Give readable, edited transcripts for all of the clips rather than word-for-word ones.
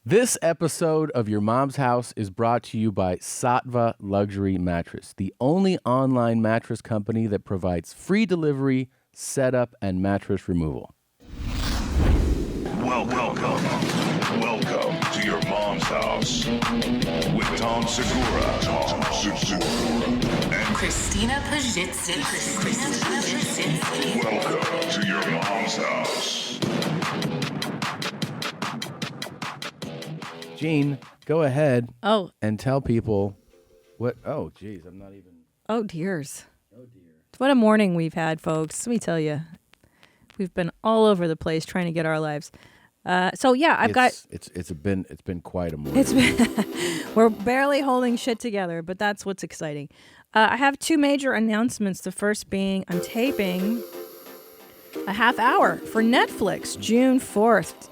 This episode of Your Mom's House is brought to you by Sattva Luxury Mattress, the only online mattress company that provides free delivery, setup, and mattress removal. Welcome to Your Mom's House with Tom Segura, and Christina Pajitsin. welcome to Your Mom's House. Gene, go ahead Oh, and tell people what. Oh, geez, I'm not even. oh dears. Oh dear. What a morning we've had, folks. Let me tell you, we've been all over the place trying to get our lives. I've got. It's been quite a morning. It's been. We're barely holding shit together, but that's what's exciting. I have two major announcements. The first being I'm taping a half hour for Netflix, June 4th.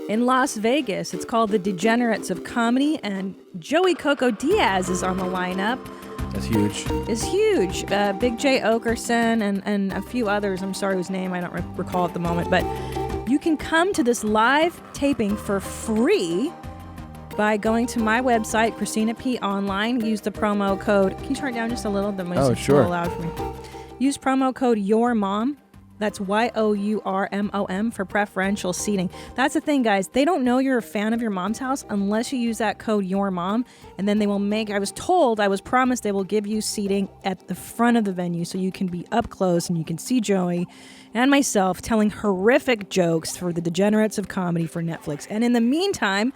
In Las Vegas. It's called The Degeneres of Comedy, and Joey Coco Diaz is on the lineup. That's huge. Is huge. Big J. Okerson and a few others. I'm sorry whose name I don't recall at the moment, but you can come to this live taping for free by going to my website, Christina P. Online. Use the promo code. Can you turn it down just a little? The music's sure. a little loud for me. Use promo code YOURMOM. That's YOURMOM for preferential seating. That's the thing, guys. They don't know you're a fan of Your Mom's House unless you use that code YOURMOM, and then they will make. I was promised they will give you seating at the front of the venue so you can be up close and you can see Joey and myself telling horrific jokes for the Degenerates of Comedy for Netflix. And in the meantime,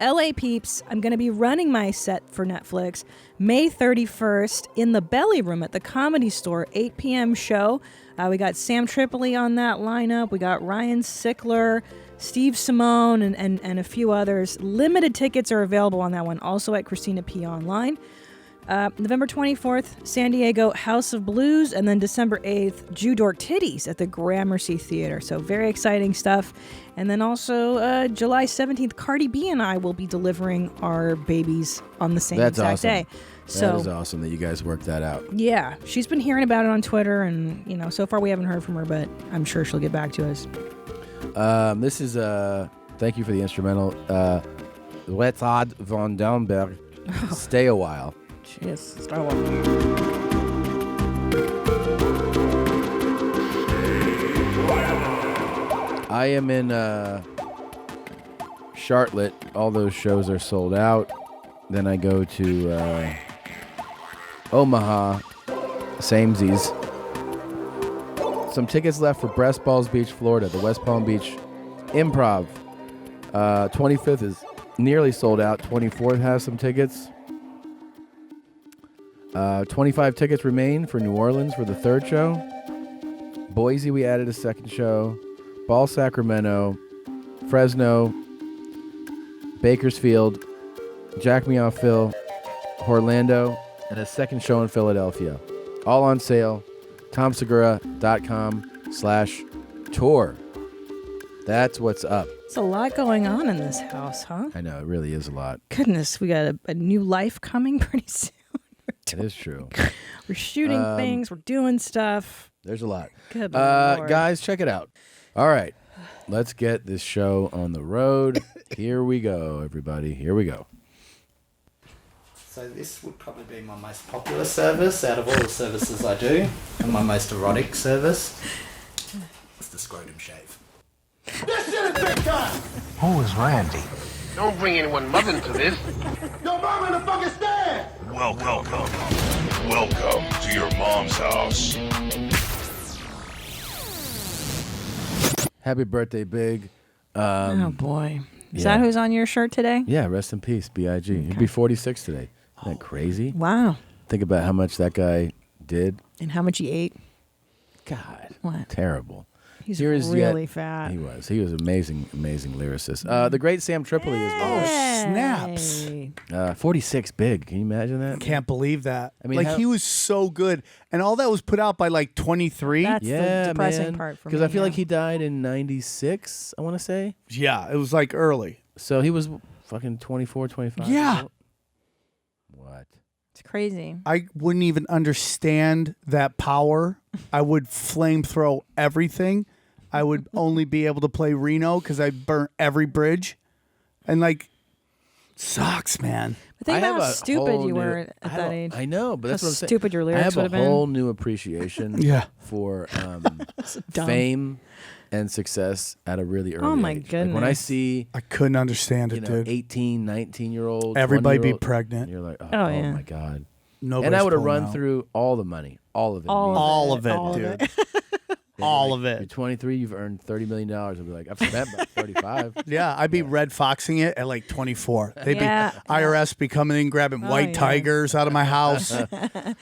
LA peeps, I'm going to be running my set for Netflix May 31st in the Belly Room at the Comedy Store, 8 p.m. show. We got Sam Tripoli on that lineup. We got Ryan Sickler, Steve Simone, and a few others. Limited tickets are available on that one, also at Christina P. Online. November 24th, San Diego House of Blues, and then December 8th, Jew Dork Titties at the Gramercy Theater. So very exciting stuff. And then also July 17th, Cardi B and I will be delivering our babies on the same That's exact awesome. day. That is awesome that you guys worked that out. Yeah, she's been hearing about it on Twitter, and so far we haven't heard from her, but I'm sure she'll get back to us. This is thank you for the instrumental. Letad von Downberg. Stay a while. Jeez, Star Wars. I am in Charlotte. All those shows are sold out. Then I go to Omaha, samesies. Some tickets left for Breast Balls Beach, Florida, the West Palm Beach Improv. 25th is nearly sold out. 24th has some tickets. 25 tickets remain for New Orleans for the third show. Boise, we added a second show. Ball, Sacramento, Fresno, Bakersfield, Jack Me Off Phil, Orlando, and a second show in Philadelphia. All on sale. TomSegura.com/tour. That's what's up. It's a lot going on in this house, huh? I know, it really is a lot. Goodness, we got a new life coming pretty soon. It is true. We're shooting things. We're doing stuff. There's a lot. Good Lord. Guys, check it out. All right. Let's get this show on the road. Here we go, everybody. Here we go. So this would probably be my most popular service out of all the services I do, and my most erotic service. It's the scrotum shave. This shit is big time! Who is Randy? Don't bring anyone mother into this. Yo, mom in the fucking stand! Welcome to Your Mom's House. Happy birthday, Big. Oh, boy. Is yeah. that who's on your shirt today? Yeah, rest in peace, B.I.G. Okay. He'd be 46 today. Isn't that crazy? Wow. Think about how much that guy did. And how much he ate. God. What? He's Terrible. Really fat. He was amazing lyricist. The great Sam Tripoli is Snaps. 46 Big. Can you imagine that? Can't believe that. I mean, he was so good, and all that was put out by like 23. That's the depressing part for me. Because I feel like he died in 96, I want to say. Yeah, it was like early. So he was fucking 24, 25. Yeah. What? It's crazy. I wouldn't even understand that power. I would flame throw everything. I would only be able to play Reno because I burnt every bridge. And like, sucks, man. But think I about have how a stupid whole you new- were at that age. I know, but that's How what I'm saying. stupid your I lyrics have would a have been. whole new appreciation Yeah. for Dumb. fame and success at a really early Oh, my age. Like when I goodness. see I couldn't understand it, you know, dude. 18, 19-year-old, Everybody be 20-year-old, pregnant. and you're like, oh, Oh, yeah. my God. Nobody's And I would have pulling run out. through all the money, all of it. All of it, All of dude. it. All of You're it. 23, you've earned $30 million. I'll be like, I've spent about 35. Yeah, I'd be red foxing it at like 24. They'd Yeah. be IRS be coming in grabbing white yeah. tigers out of my house.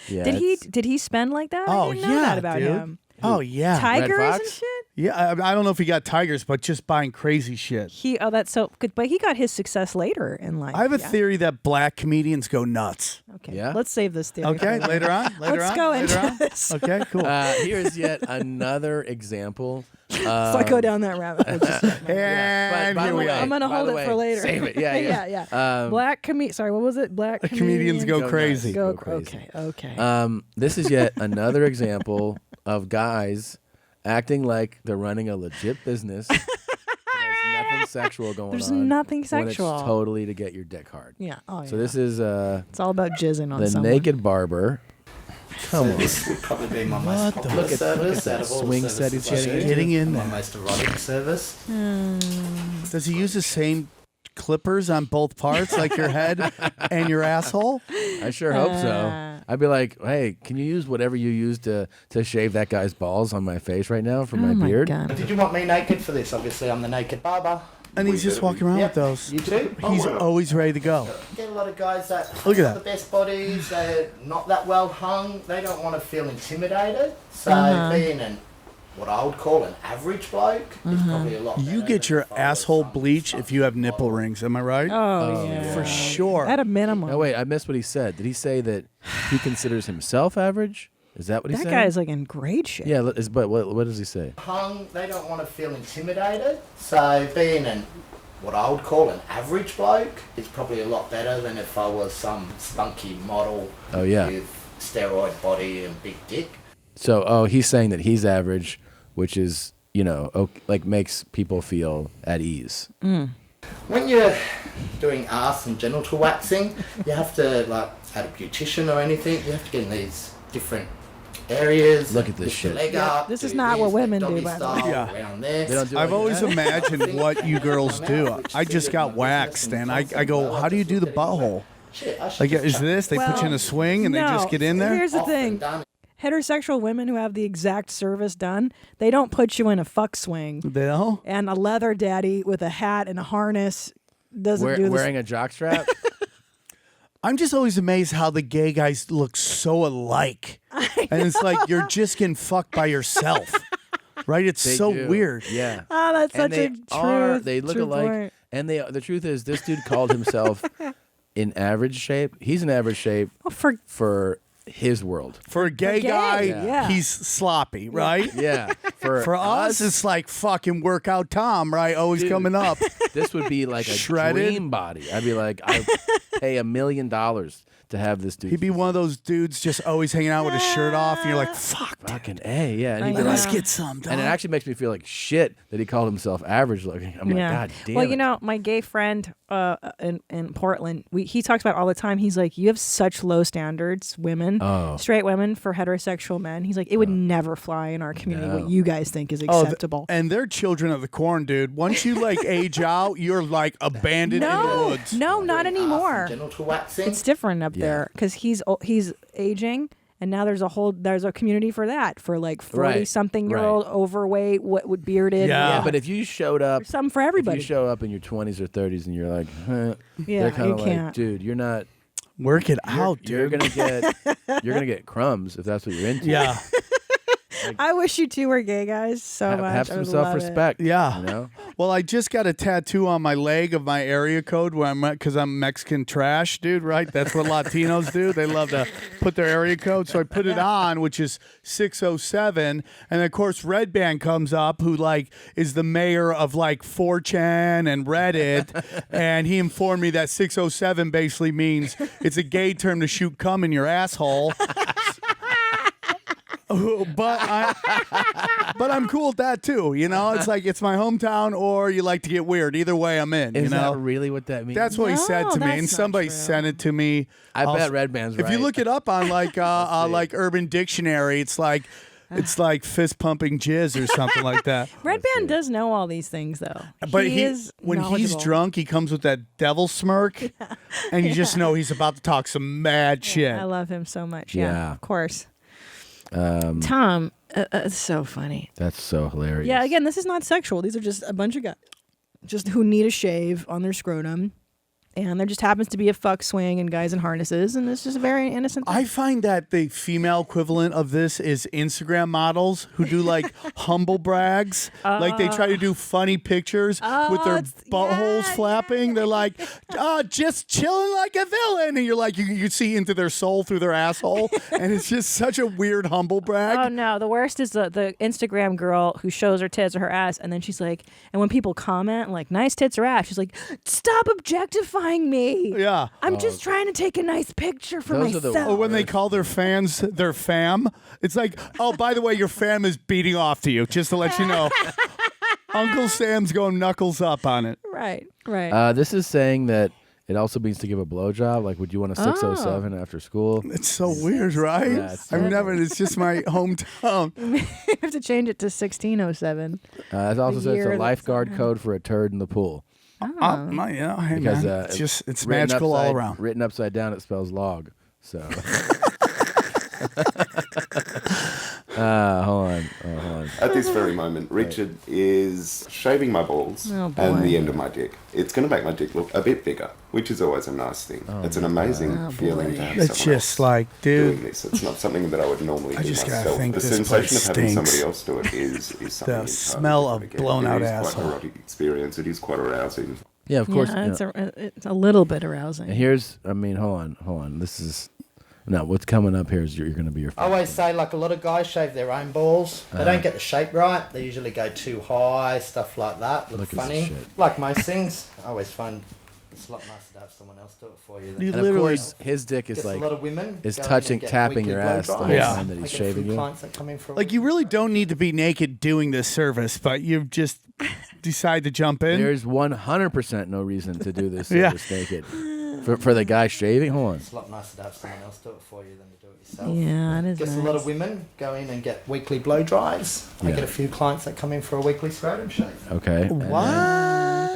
Yeah, Did he spend like that? Oh, I didn't know yeah, that about dude. him. Oh yeah, Tigers and Fox? shit. yeah. I don't know if he got tigers, but just buying crazy shit. That's so good. But he got his success later in life. I have a yeah. theory that black comedians go nuts. Okay, Yeah? let's save this theory. Okay, for later on. Later Let's on. go later into on. this. Okay, cool. Here's yet another example. If I go down that rabbit hole, just And by here the we way- are. I'm gonna by hold the it way, for later. save it. Yeah, yeah. Black Sorry, what was it? Black Comedians go Go crazy. nuts. Go Go crazy. Okay. This is yet another example of guys acting like they're running a legit business. There's nothing sexual going There's on. nothing when sexual. it's totally to get your dick hard. Yeah. Oh, So yeah. this is It's all about jizzing on the someone. naked barber. Come on. This would probably be my most popular Look at service that out of all swing the set he's services I do. getting in My there. most erotic service. Does he use the same clippers on both parts, like your head and your asshole? I sure hope so. I'd be like, hey, can you use whatever you use to shave that guy's balls on my face right now for Oh my my beard? God. Did you want me naked for this? Obviously, I'm the naked barber. And he's just walking around with those. You too? He's always ready to go. Get a lot of guys that Look at have that. the best bodies, they're not that well hung, they don't want to feel intimidated. So being what I would call an average bloke is probably a lot You better get than your if I was asshole some bleach if you have nipple rings. Am I right? Oh, yeah. For sure. At a minimum. Oh, wait, I missed what he said. Did he say that he considers himself average? Is that what he That said? guy's like in great shape. Yeah, but what does he say? hung, they don't want to feel intimidated. So being what I would call an average bloke is probably a lot better than if I was some spunky model Oh, yeah. with steroid body and big dick. So, he's saying that he's average, which is, like makes people feel at ease. When you're doing ass and genital waxing, you have to, like, at a beautician or anything, you have to get in these different areas. Look at this lift your shit. leg Yeah, up, this is do not what this, women do, doggy by the way. style Yeah. around there. They don't do I've any of always that? imagined what you girls do. I just got waxed, and I go, how do you do the butthole? Shit, I should Like, just is chuck this? They put you in a swing and they just get in there? Here's the off and thing. done. Heterosexual women who have the exact service done, they don't put you in a fuck swing. They know? And a leather daddy with a hat and a harness doesn't do this. Wearing a jockstrap? I'm just always amazed how the gay guys look so alike. And it's like you're just getting fucked by yourself. Right? It's They so do. weird. Yeah. Oh, that's And such a true. they look true alike. point. And the truth is, this dude called himself in average shape. He's in average shape Oh, for his world. For a gay gay, guy, yeah. he's sloppy, right? Yeah. For us, it's like fucking workout Tom, right? Always Dude. coming up. this would be like a Shredded. dream body. I'd be like, I pay $1 million to have this dude. He'd be one of those dudes just always hanging out with his shirt off, and you're like, fuck, dude. fucking A, yeah. And I he'd be know. like, Let's get some, dog. and it actually makes me feel like shit that he called himself average looking. I'm like, God damn Well, it. you know, my gay friend in Portland, he talks about it all the time. He's like, you have such low standards, women, straight women for heterosexual men. He's like, it would never fly in our community what you guys think is acceptable. And they're children of the corn, dude. Once you like age out, you're like abandoned in the woods. No, not anymore. Genital waxing. It's different up there because he's aging, and now there's a community for that for like 40-something-year-old overweight, with bearded. Yeah. Yeah, but if you showed up, There's something for if everybody. you show up in your 20s or 30s and you're like, Yeah, they're kind you of like, can't. dude, you're not. Work it out, dude. You're gonna get crumbs if that's what you're into. Yeah. I wish you two were gay guys so much. Have I some would love it. self-respect. Yeah. You know? Well, I just got a tattoo on my leg of my area code where I'm at because I'm Mexican trash, dude, right? That's what Latinos do. They love to put their area code. So I put it on, which is 607. And of course, Red Band comes up, who like is the mayor of like 4chan and Reddit. And he informed me that 607 basically means it's a gay term to shoot cum in your asshole. but I'm cool with that too. You know, it's like it's my hometown, or you like to get weird. Either way, I'm in. Is you know, that really what that means? that's what he said to me, that's and not somebody true. sent it to me. I bet Red Band's If right. you look it up on like Urban Dictionary, it's like fist pumping jizz or something like that. Red Band does know all these things, though. But when he's knowledgeable. drunk, he comes with that devil smirk, and you just know he's about to talk some mad shit. I love him so much. Yeah, Yeah. of course. Tom, it's so funny. That's so hilarious. Yeah, again, this is not sexual. These are just a bunch of guys just who need a shave on their scrotum. And there just happens to be a fuck swing and guys in harnesses, and it's just a very innocent thing. I find that the female equivalent of this is Instagram models who do like humble brags. Like they try to do funny pictures with their buttholes flapping. They're like, just chilling like a villain. And you're like, you see into their soul through their asshole. And it's just such a weird humble brag. Oh no, the worst is the Instagram girl who shows her tits or her ass, and then she's like, and when people comment like nice tits or ass, she's like, stop objectifying me. Yeah. I'm just trying to take a nice picture for Those are the myself. Or when they call their fans their fam, it's like, oh, by the way, your fam is beating off to you, just to let you know. Uncle Sam's going knuckles up on it. Right, right. This is saying that it also means to give a blowjob. Like, would you want a 607 after school? It's so weird, right? Yeah, it's I've never, it's just my hometown. You have to change it to 1607. It also says it's year a that lifeguard somehow- code for a turd in the pool. Hey, Because man, it's written magical all around. Written upside down, it spells log. So, hold on. At this very moment, Richard is shaving my balls Oh, boy. and the end of my dick. It's going to make my dick look a bit bigger, which is always a nice thing. It's an amazing feeling to have It's someone just else like, doing dude, this. It's not something that I would normally I do just gotta myself. think The this sensation place of having stinks. somebody else do it is something entirely smell of different. Again, blown out It is asshole. quite an erotic experience. It is quite arousing. Yeah, of course. Yeah, you know. it's a little bit arousing. And here's, hold on. This is, no, what's coming up here is you're going to be your I always say, like, a lot of guys shave their own balls. They don't get the shape right. They usually go too high, stuff like that. Look Look at funny. this shit. Like most things, I always find it's a lot nicer to have someone else do it for you. You And of literally- course, his dick is Guess like, a lot of women is go in touching, and get tapping weekly your blow ass the whole dries. Yeah. time that I he's get a few shaving you. clients that come in for a like you really don't need to be naked doing this service, but you just decide to jump in. There's 100% no reason to do this Yeah. service naked. For the guy shaving, hold on. It's a lot nicer to have someone else do it for you than to do it yourself. Yeah, it is Guess nice. a lot of women go in and get weekly blow dries. I Yeah. get a few clients that come in for a weekly scrotum shave. Okay. What?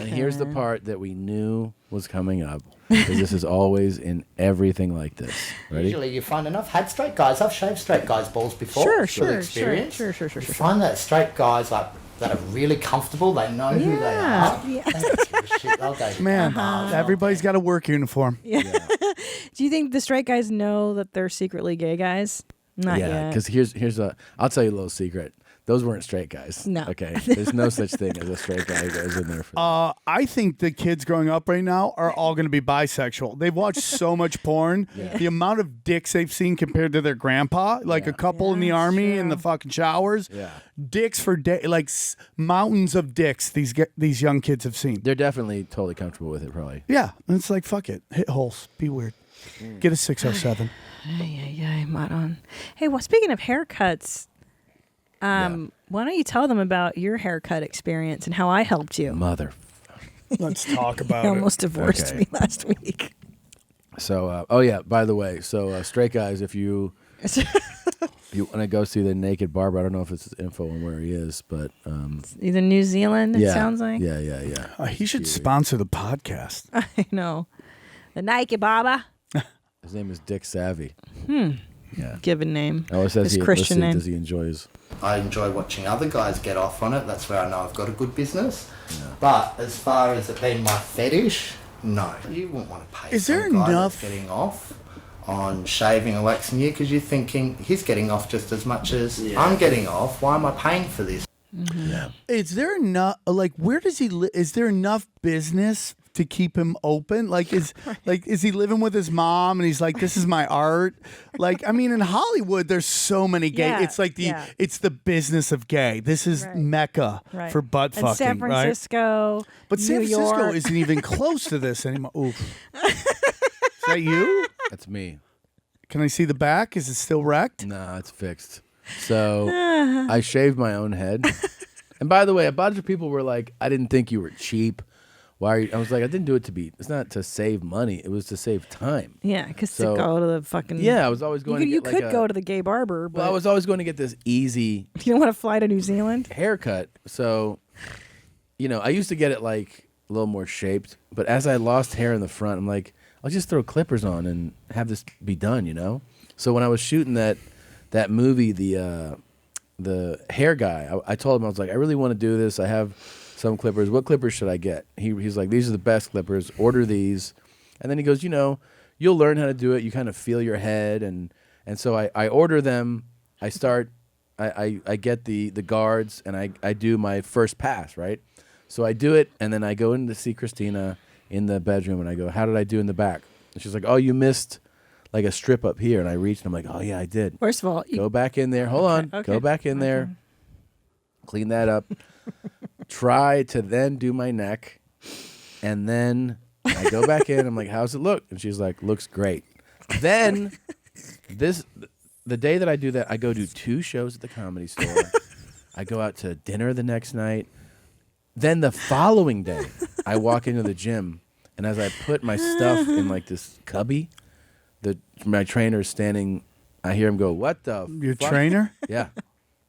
And here's the part that we knew was coming up. Because this is always in everything like this. Ready? Usually you find enough. Had straight guys. I've shaved straight guys' balls before. Sure, through sure, experience. sure. You find that straight guys like that are really comfortable. They know who they are. Yeah. They don't give a shit. They'll go. Man, everybody's got a work uniform. Do you think the straight guys know that they're secretly gay guys? Not Yeah, yet. because here's a. I'll tell you a little secret. Those weren't straight guys. No. Okay. There's no such thing as a straight guy who goes in there for. I think the kids growing up right now are all going to be bisexual. They've watched so much porn. The amount of dicks they've seen compared to their grandpa, like a couple in the Yeah, that's army in the true. fucking showers. Yeah. Dicks for like mountains of dicks these young kids have seen. They're definitely totally comfortable with it, probably. Yeah, and it's like fuck it, hit holes, be weird, get a 607. Yeah, Maron. Hey, well, speaking of haircuts, why don't you tell them about your haircut experience and how I helped you? Mother. Let's talk about You it. almost divorced Okay. me last week. So, oh yeah. By the way, so straight guys, if you want to go see the naked barber, I don't know if it's info on where he is, but Either New Zealand, it yeah, sounds like. yeah. He should sponsor the podcast. I know. The Nike Baba. His name is Dick Savvy. Given name. Oh, it says His Christian name. Does he enjoy his? I enjoy watching other guys get off on it. That's where I know I've got a good business. But as far as it being my fetish, no. You wouldn't want to pay Is some there guy enough- that's getting off on shaving or waxing you because you're thinking he's getting off just as much as I'm getting off. Why am I paying for this? Is there enough? Like, where does he live? Is there enough business to keep him open? Like, is he living with his mom and he's like, this is my art? Like, I mean, in Hollywood, there's so many gay. Yeah, It's like it's the business of gay. This is Right. Mecca Right. for butt And fucking, San right? Francisco. But San New Francisco York. isn't even close to this anymore. Oof. Is that you? That's me. Can I see the back? Is it still wrecked? Nah, it's fixed. So I shaved my own head. And by the way, a bunch of people were like, I didn't think you were cheap. Why are you? I was like, I didn't do it it's not to save money. It was to save time. Yeah, because So- to go to the fucking. Yeah, I was always going You to get could go to the gay barber, but Well, I was always going to get this easy you don't want to fly to New Zealand. haircut. So, I used to get it like a little more shaped. But as I lost hair in the front, I'm like, I'll just throw clippers on and have this be done, So when I was shooting that movie, the hair guy, I told him, I was like, I really want to do this. I have some clippers. What clippers should I get? He's like, these are the best clippers. Order these. And then he goes, you'll learn how to do it. You kind of feel your head. And so I order them. I start, I get the guards and I do my first pass, right? So I do it. And then I go in to see Christina in the bedroom and I go, how did I do in the back? And she's like, oh, you missed like a strip up here. And I reached and I'm like, oh yeah, I did. First of all, Go back in there. Hold on. okay, Go back in there. Clean that up. Try to then do my neck. And then I go back in. I'm like, how's it look? And she's like, looks great. Then the day that I do that, I go do 2 shows at the Comedy Store. I go out to dinner the next night. Then the following day, I walk into the gym. And as I put my stuff in like this cubby, my trainer's standing. I hear him go, what the Your fuck? trainer? Yeah.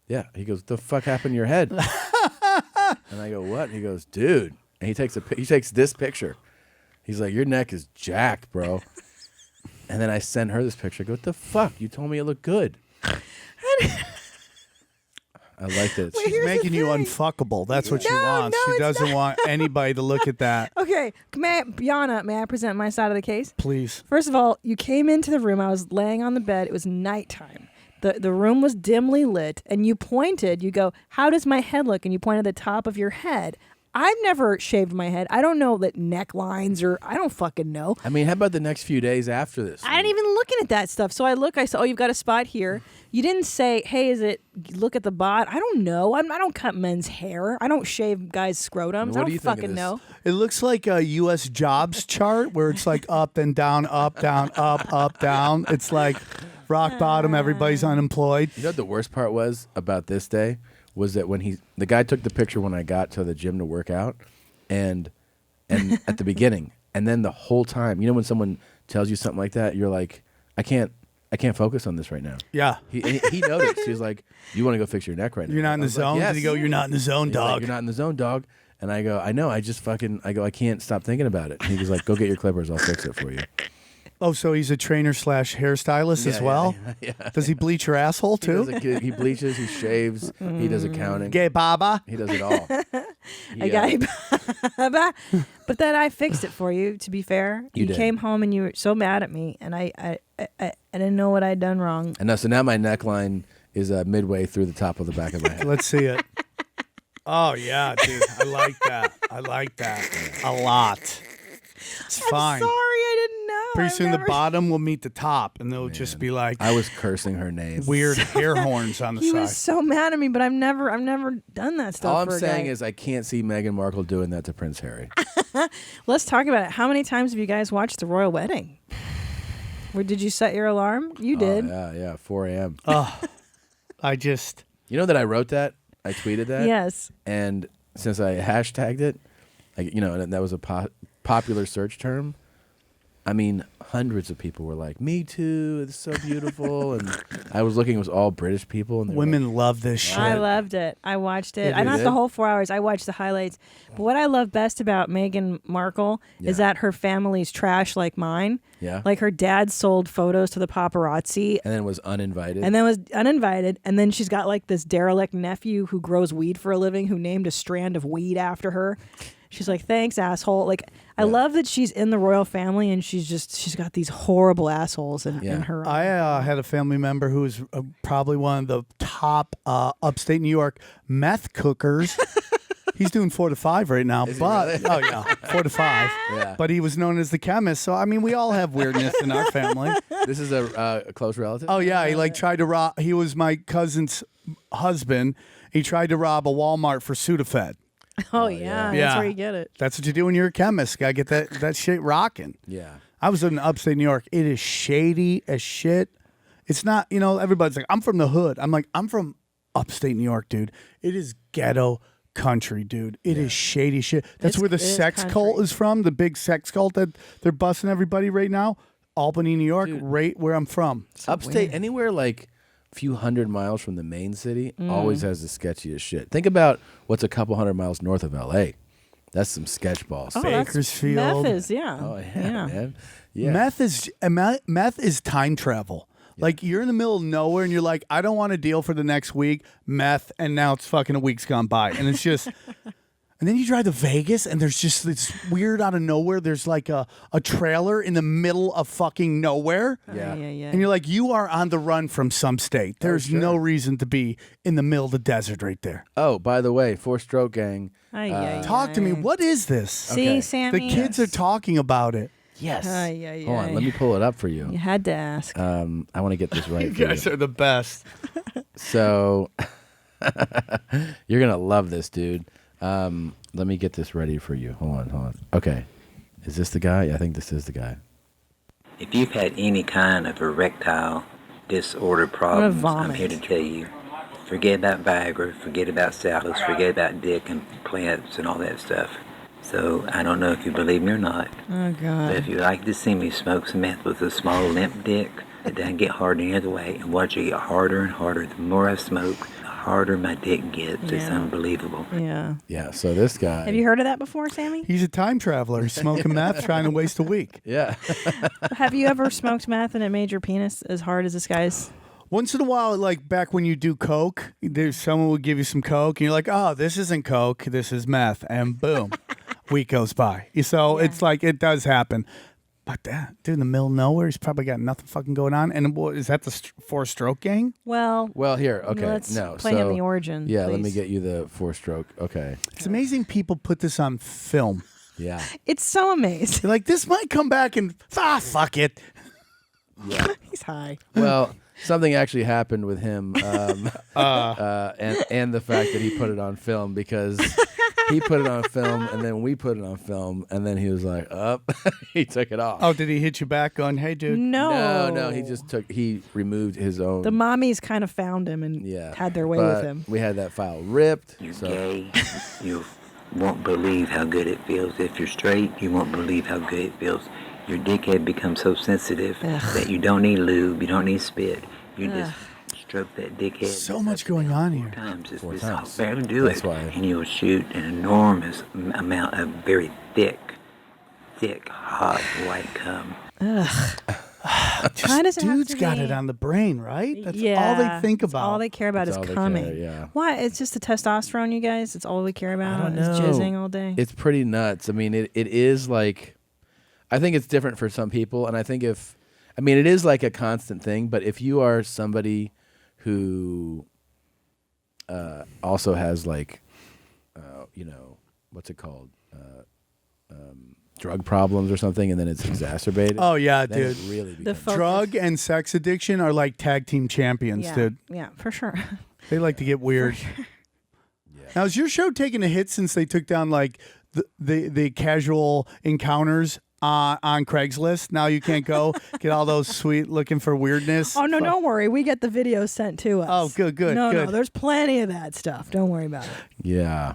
Yeah. He goes, the fuck happened to your head? And I go, what? And he goes, dude. And he takes this picture. He's like, your neck is jacked, bro. And then I send her this picture. I go, what the fuck? You told me it looked good. I liked it. She's making you unfuckable. That's what she wants. no, She it's doesn't want anybody to look at that. Okay, Bianna, may I present my side of the case? Please. First of all, you came into the room. I was laying on the bed. It was nighttime. The room was dimly lit, and you pointed. You go, how does my head look? And you pointed the top of your head. I've never shaved my head. I don't know that necklines or I don't fucking know. I mean, how about the next few days after this? I didn't even looking at that stuff. So I saw, oh, you've got a spot here. You didn't say, hey, look at the bot. I don't know. I don't cut men's hair. I don't shave guys' scrotums. What I do you don't think of fucking this? know. It looks like a U.S. jobs chart where it's like up and down, up, down, up, down. It's like rock bottom, everybody's unemployed. You know what the worst part was about this day? Was that when the guy took the picture when I got to the gym to work out, and at the beginning, and then the whole time, when someone tells you something like that, you're like, I can't focus on this right now. Yeah. He noticed. He was like, you want to go fix your neck right now? You're not in I the was like, zone? yes. Did he go, you're not in the zone, He's like, dog? you're not in the zone, dog. And I go, I know. I can't stop thinking about it. And he was like, go get your clippers. I'll fix it for you. Oh, so he's a trainer / hairstylist as well? Yeah. Does he bleach your asshole too? He bleaches, he shaves, he does accounting. Gay baba? He does it all. I got you. But then I fixed it for you, to be fair. You did. Came home and you were so mad at me, and I didn't know what I'd done wrong. And now my neckline is midway through the top of the back of my head. Let's see it. Oh, yeah, dude. I like that. I like that a lot. It's fine. Sorry, I didn't know. Pretty I've soon never- the bottom will meet the top, and they'll just be like I was cursing her name. weird hair horns on the He side. was so mad at me, but I've never done that stuff. All I'm for a saying guy. is I can't see Meghan Markle doing that to Prince Harry. Let's talk about it. How many times have you guys watched the royal wedding? Where did you set your alarm? You did. Yeah, 4 a.m. I just You know that I wrote that? I tweeted that? Yes. And since I hashtagged it, and that was a popular search term, I mean, hundreds of people were like, me too, it's so beautiful. And I was looking, it was all British people. And they were women love this shit. I loved it. I watched it. Yeah, you Not did? the whole 4 hours. I watched the highlights. But what I love best about Meghan Markle is that her family's trash like mine. Yeah. Like her dad sold photos to the paparazzi. and then was uninvited. And then was uninvited. And then she's got like this derelict nephew who grows weed for a living who named a strand of weed after her. She's like, thanks, asshole. Like, I love that she's in the royal family and she's got these horrible assholes in her. I had a family member who was probably one of the top upstate New York meth cookers. He's doing 4 to 5 right now, but oh yeah, 4 to 5. Yeah. But he was known as the chemist. So I mean, we all have weirdness in our family. This is a close relative? Oh yeah, he tried to rob. He was my cousin's husband. He tried to rob a Walmart for Sudafed. Oh, yeah. Yeah. That's where you get it. That's what you do when you're a chemist. Gotta get that shit rocking. Yeah. I was in upstate New York. It is shady as shit. It's not, everybody's like, I'm from the hood. I'm like, I'm from upstate New York, dude. It is ghetto country, dude. It is shady shit. That's where the sex cult is from, the big sex cult that they're busting everybody right now. Albany, New York, Dude. right where I'm from. Upstate, anywhere like a few hundred miles from the main city, always has the sketchiest shit. Think about what's a couple hundred miles north of L.A. That's some sketch balls. Oh, that's Bakersfield. Meth is, yeah. Oh, yeah, man. Yeah. Meth is time travel. Like you're in the middle of nowhere and you're like, I don't want to deal for the next week. Meth, and now it's fucking a week's gone by, and it's just. And then you drive to Vegas, and there's just this weird out of nowhere. There's like a trailer in the middle of fucking nowhere. Yeah. And you're like, you are on the run from some state. There's no reason to be in the middle of the desert right there. Oh, by the way, Four Stroke Gang. Talk to me. What is this? See, Okay. Sammy? The kids are talking about it. Yes. Ay. Hold on, let me pull it up for you. You had to ask. I want to get this right. You for guys you. are the best. So you're gonna love this, dude. Let me get this ready for you. Hold on. Okay, is this the guy? Yeah, I think this is the guy. If you've had any kind of erectile disorder problems, I'm here to tell you, forget about Viagra, forget about Salus, forget about dick and plants and all that stuff. So I don't know if you believe me or not, Oh, God. but if you'd like to see me smoke some meth with a small limp dick, it doesn't get hard any other way, and watch it get harder and harder. The more I smoke, the harder my dick gets. It's Yeah. unbelievable. Yeah. Yeah. So this guy. Have you heard of that before, Sammy? He's a time traveler. He's smoking meth, trying to waste a week. Yeah. Have you ever smoked meth and it made your penis as hard as this guy's? Once in a while, like back when you do coke, there's someone would give you some coke, and you're like, "Oh, this isn't coke, this is meth," and boom, week goes by. So it's like it does happen. But that dude in the middle of nowhere, he's probably got nothing fucking going on. And is that the Four Stroke Gang? Well, Here. Okay. let's No. play him the origin. Yeah. Let me please. get you the Four Stroke. Okay. It's amazing people put this on film. Yeah. It's so amazing. They're like, this might come back and fuck it. Yeah. He's high. Well, something actually happened with him, and the fact that he put it on film, because he put it on film and then we put it on film and then he was like, up, he took it off. Oh, did he hit you back going, "Hey, dude"? No. He removed his own. The mommies kind of found him and had their way with but him. We had that file ripped. You're so. gay. You won't believe how good it feels. If you're straight, you won't believe how good it feels. Your dickhead becomes so sensitive that you don't need lube, you don't need spit. You just stroke that dickhead. So much going on here. Four times. times. Barely do That's it. why. And you'll shoot an enormous amount of very thick, hot white cum. Why does it have Dude's to got be- it on the brain, right? That's yeah, all they think that's about. all they care about That's is all they coming. care, yeah. Why? It's just the testosterone, you guys. It's all we care about. I don't is know. jizzing all day. It's pretty nuts. I mean, it is like, I think it's different for some people. And I think it is like a constant thing. But if you are somebody who also has like, what's it called? Drug problems or something, and then it's exacerbated. Oh yeah, then it dude. really The becomes focus. Drug and sex addiction are like tag team champions, yeah, dude. yeah, for sure. They like to get weird. Now, is your show taking a hit since they took down like the casual encounters on Craigslist? Now you can't go get all those sweet looking for weirdness. Oh no, don't worry. We get the videos sent to us. Oh, good, No, good. there's plenty of that stuff. Don't worry about it. Yeah.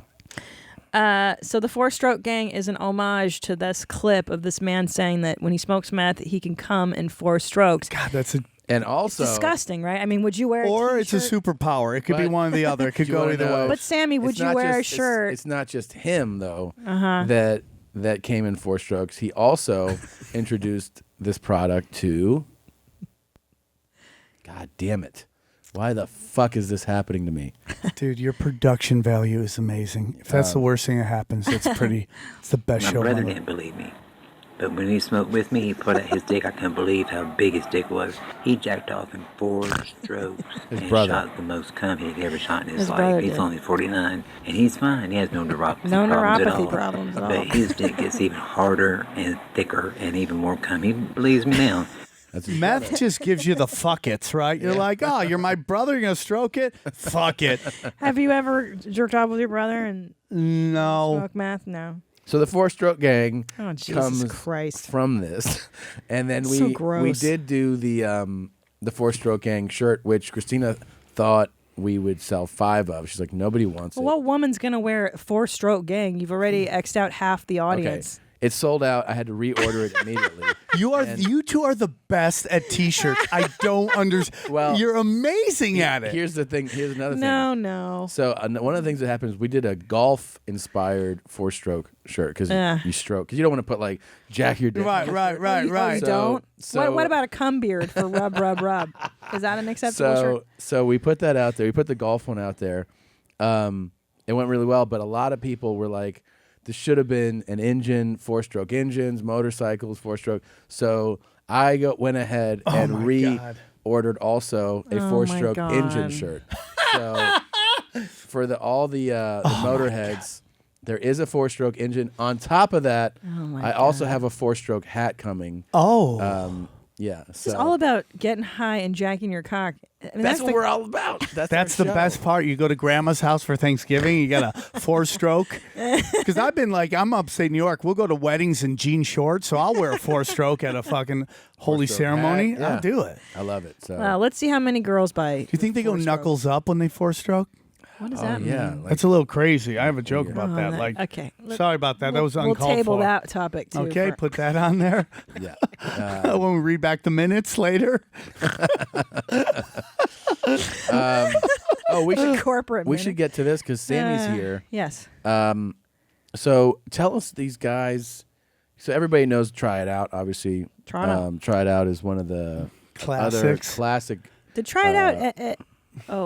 So the Four Stroke Gang is an homage to this clip of this man saying that when he smokes meth, he can come in 4 strokes. God, that's a And also, Disgusting, right? I mean, would you wear a or it's a t-shirt? superpower. It could be But- one or the other. It could Do you go wanna either know- way. But Sammy, would it's you not wear a just- shirt? It's not just him though. Uh-huh. That came in 4 strokes. He also introduced this product to. God damn it! Why the fuck is this happening to me? Dude, your production value is amazing. If that's the worst thing that happens, it's the best My show brother ever. didn't believe me. But when he smoked with me, he put out his dick. I couldn't believe how big his dick was. He jacked off in 4 strokes. His and brother. shot the most cum he'd ever shot in his, His brother life. He's did. only 49, and he's fine. He has no neuropathy No problems at neuropathy all. problems at all. But his dick gets even harder and thicker and even more cum. He believes me now. That's his Meth brother. just gives you the fuck it's, right? You're like, oh, you're my brother, you're going to stroke it? Fuck it. Have you ever jerked off with your brother and No. smoked meth? No. So the 4 Stroke Gang Oh, Jesus comes Christ. from this, and then So we gross. did do the the 4-Stroke Gang shirt, which Christina thought we would sell 5 of. She's like, nobody wants it. What woman's gonna wear 4-Stroke Gang? You've already X'd out half the audience. Okay. It's sold out. I had to reorder it immediately. You two are the best at T-shirts. I don't understand. Well, you're amazing at it. Here's the thing. Here's another thing. No. So one of the things that happens, we did a golf-inspired 4-Stroke shirt because you stroke. Because you don't want to put like Jack your dick. Right. You don't. What about a cum beard for rub? Is that an acceptable shirt? So we put that out there. We put the golf one out there. It went really well, but a lot of people were like, this should have been an engine, 4-stroke engines, motorcycles, 4-stroke. So I went ahead and reordered also a 4-stroke engine shirt. So for all the motorheads, there is a 4-stroke engine. On top of that, I also have a 4-stroke hat coming. Yeah, it's all about getting high and jacking your cock. I mean, that's what we're all about. That's the best part. You go to grandma's house for Thanksgiving, you got a 4-stroke. Because I've been like, I'm upstate New York. We'll go to weddings in jean shorts, so I'll wear a 4-stroke at a fucking holy ceremony. Hat, yeah. I'll do it. I love it. So let's see how many girls buy. Do you think they go knuckles up when they 4-stroke? What does that mean? Yeah, That's a little crazy. I have a joke about that. Like, okay. Sorry about that. That was uncalled for. We'll table that topic too. Okay, put that on there. Yeah. When we read back the minutes later. We should corporate. We should get to this because Sammy's here. Yes. So tell us these guys. So everybody knows Try It Out. Obviously, Try It Out. Try It Out is one of the other classic. To Try It Out.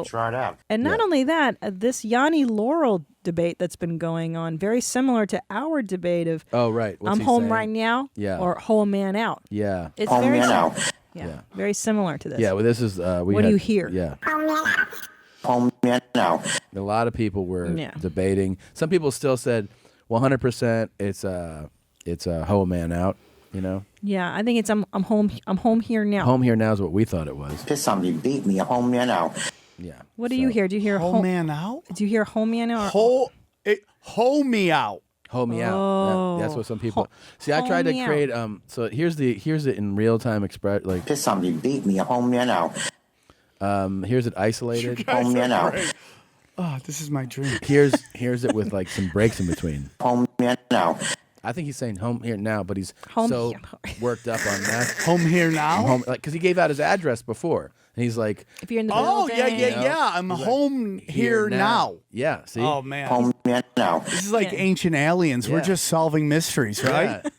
Try it out. And not only that, this Yanni Laurel debate that's been going on, very similar to our debate of right. What's I'm he home saying? right now or whole man out. Yeah. It's Home very man out. Yeah, very similar to this. Yeah, well, this is. What do you hear? Yeah. Home man out. A lot of people were debating. Some people still said 100% it's a whole man out, you know? Yeah, I think it's I'm home here now. Home here now is what we thought it was. Piss on me, beat me, home man out. Yeah. What do you hear? Do you hear Whole man out? Do you hear home man out? Whole me out. Hold me out. That's what some people. See, I tried to create. So here's it in real time express. Like piss on me, beat me, home man out. Here's it isolated. Home man out. Oh, this is my dream. Here's it with like some breaks in between. Home man out. I think he's saying home here now, but he's home so here. worked up on that. Home here now? Because he gave out his address before. And he's like, if you're in the building. yeah. I'm home here now. Yeah, see? Oh, man. Home man now. This is like ancient aliens. We're just solving mysteries, right? Yeah.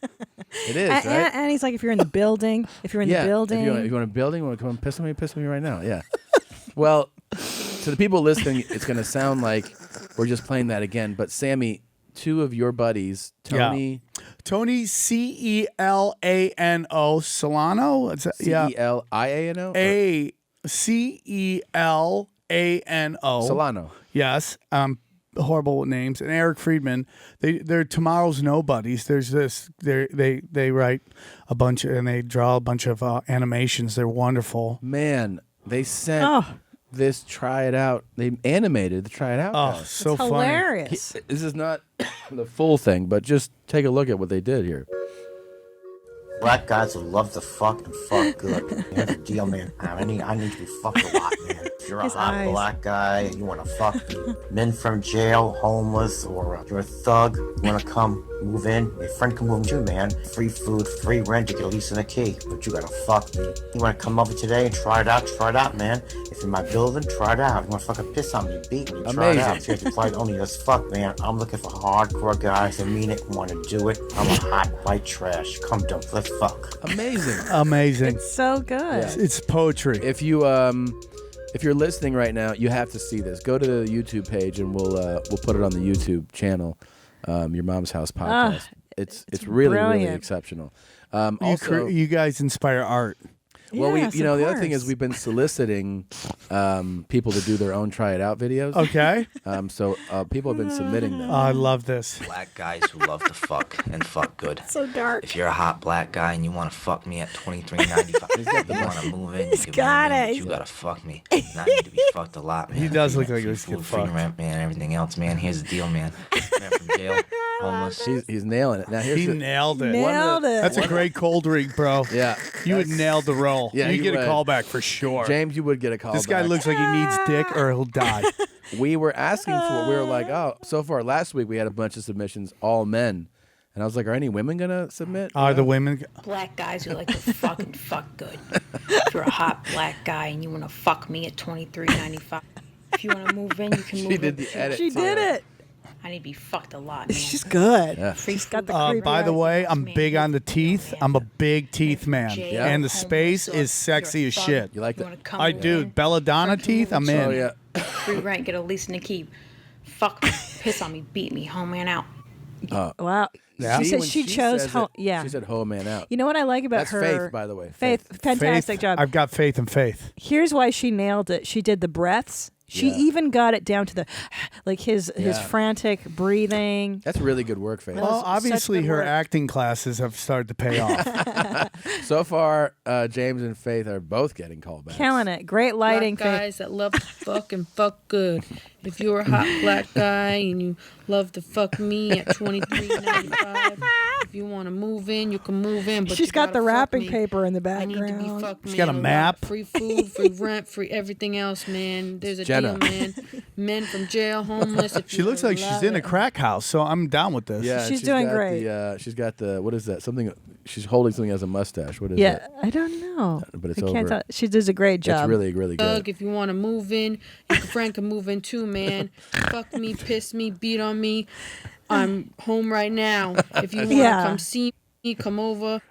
It is, right? And he's like, if you're in the building, if you're in the building. If you want a building, you want to come and piss on me right now. Yeah. Well, to the people listening, it's going to sound like we're just playing that again. But Sammy, two of your buddies, Tony. Yeah. Tony Celano Solano. Celiano. Celano. Solano. Yes. Horrible names. And Eric Friedman. They're tomorrow's nobodies. There's this. They write a bunch and they draw a bunch of animations. They're wonderful. Man, they sent this Try It Out. They animated the Try It Out. Oh, so funny. Hilarious. This is not the full thing, but just take a look at what they did here. Black guys who love to fuck and fuck good. Here's the deal, man. I need to be fucked a lot, man. If you're a hot black guy and you want to fuck me, men from jail, homeless, or you're a thug, you want to come move in, your friend can move too, man. Free food, free rent, you get a lease and a key, but you gotta fuck me. You want to come over today and try it out, man. If you're in my building, try it out. You want to fucking piss on me, beat me, try it out. If you have to play only as fuck, man. I'm looking for hardcore guys that mean it, want to do it. I'm a hot white trash. Come don't let's fuck. Amazing. It's so good. Yeah. It's poetry. If you're listening right now, you have to see this. Go to the YouTube page and we'll put it on the YouTube channel. Your Mom's House podcast. It's really brilliant. really exceptional. Also, you guys inspire art. Well, Yes, the of other thing course. is we've been soliciting people to do their own Try It Out videos. Okay. So people have been submitting them. I love this. Black guys who love to fuck and fuck good. So dark. If you're a hot black guy and you want to fuck me at $23.95, you want to move in, you can got move in, it. but you gotta fuck me. And I need to be fucked a lot, man. He does look Free like rent, this free kid food, free fucked. rent, man, everything else, man. Here's the deal, man. Man from jail, homeless. He's nailing it. Now He nailed it. Nailed it. That's a great cold drink, bro. Yeah. You would nail the role. Yeah, you you get a would. call back for sure. James, you would get a call This guy back. looks like he needs dick or he'll die. We were asking for. We were like, oh, so far last week we had a bunch of submissions, all men, and I was like, are any women gonna submit? Are the women? Black guys who like to fucking fuck good. If you're a hot black guy and you want to fuck me at $23.95, if you want to move in, you can move in. She did the edit. She did it. I need to be fucked a lot, man. She's good. Yeah. She's got the creepy By the eyes. way, I'm big on the teeth. I'm a big teeth man. Yeah. And the space is sexy as shit. You like You that? want to come I over do. in, Belladonna teeth, I'm in. Oh yeah. free rent, get a lease and a keep. Fuck me, piss on me, beat me, home man out. Wow. Yeah. She said when she chose says home. it, Yeah. She said "Ho man out." You know what I like about That's her? Faith, by the way. Faith, fantastic Faith, job. I've got faith in Faith. Here's why she nailed it. She did the breaths. She Yeah. even got it down to the, like his Yeah. frantic breathing. That's really good work, Faith. That was Well, such obviously good her work. acting classes have started to pay off. So far, James and Faith are both getting callbacks. Killing it. Great lighting. Black Faith. guys that love to fuck and fuck good. If you're a hot black guy and you love to fuck me at $23.95, if you want to move in, you can move in. But She's you got gotta the fuck wrapping me. paper in the I need to be background. fucked, man. She's got a I want map. Free food, free rent, free everything else, man. There's a Jenna. deal, man. Men from jail, homeless. If She you looks like she's allow in a it. crack house, so I'm down with this. Yeah, She's she's doing got great. she's got the what is that? Something. She's holding something as a mustache. What is Yeah, it? I don't know. But it's I can't over. tell. She does a great job. It's really, really Doug, good. if you want to move in, your friend can move in too, man. Fuck me, piss me, beat on me. I'm home right now. If you want to Yeah. come see me, come over.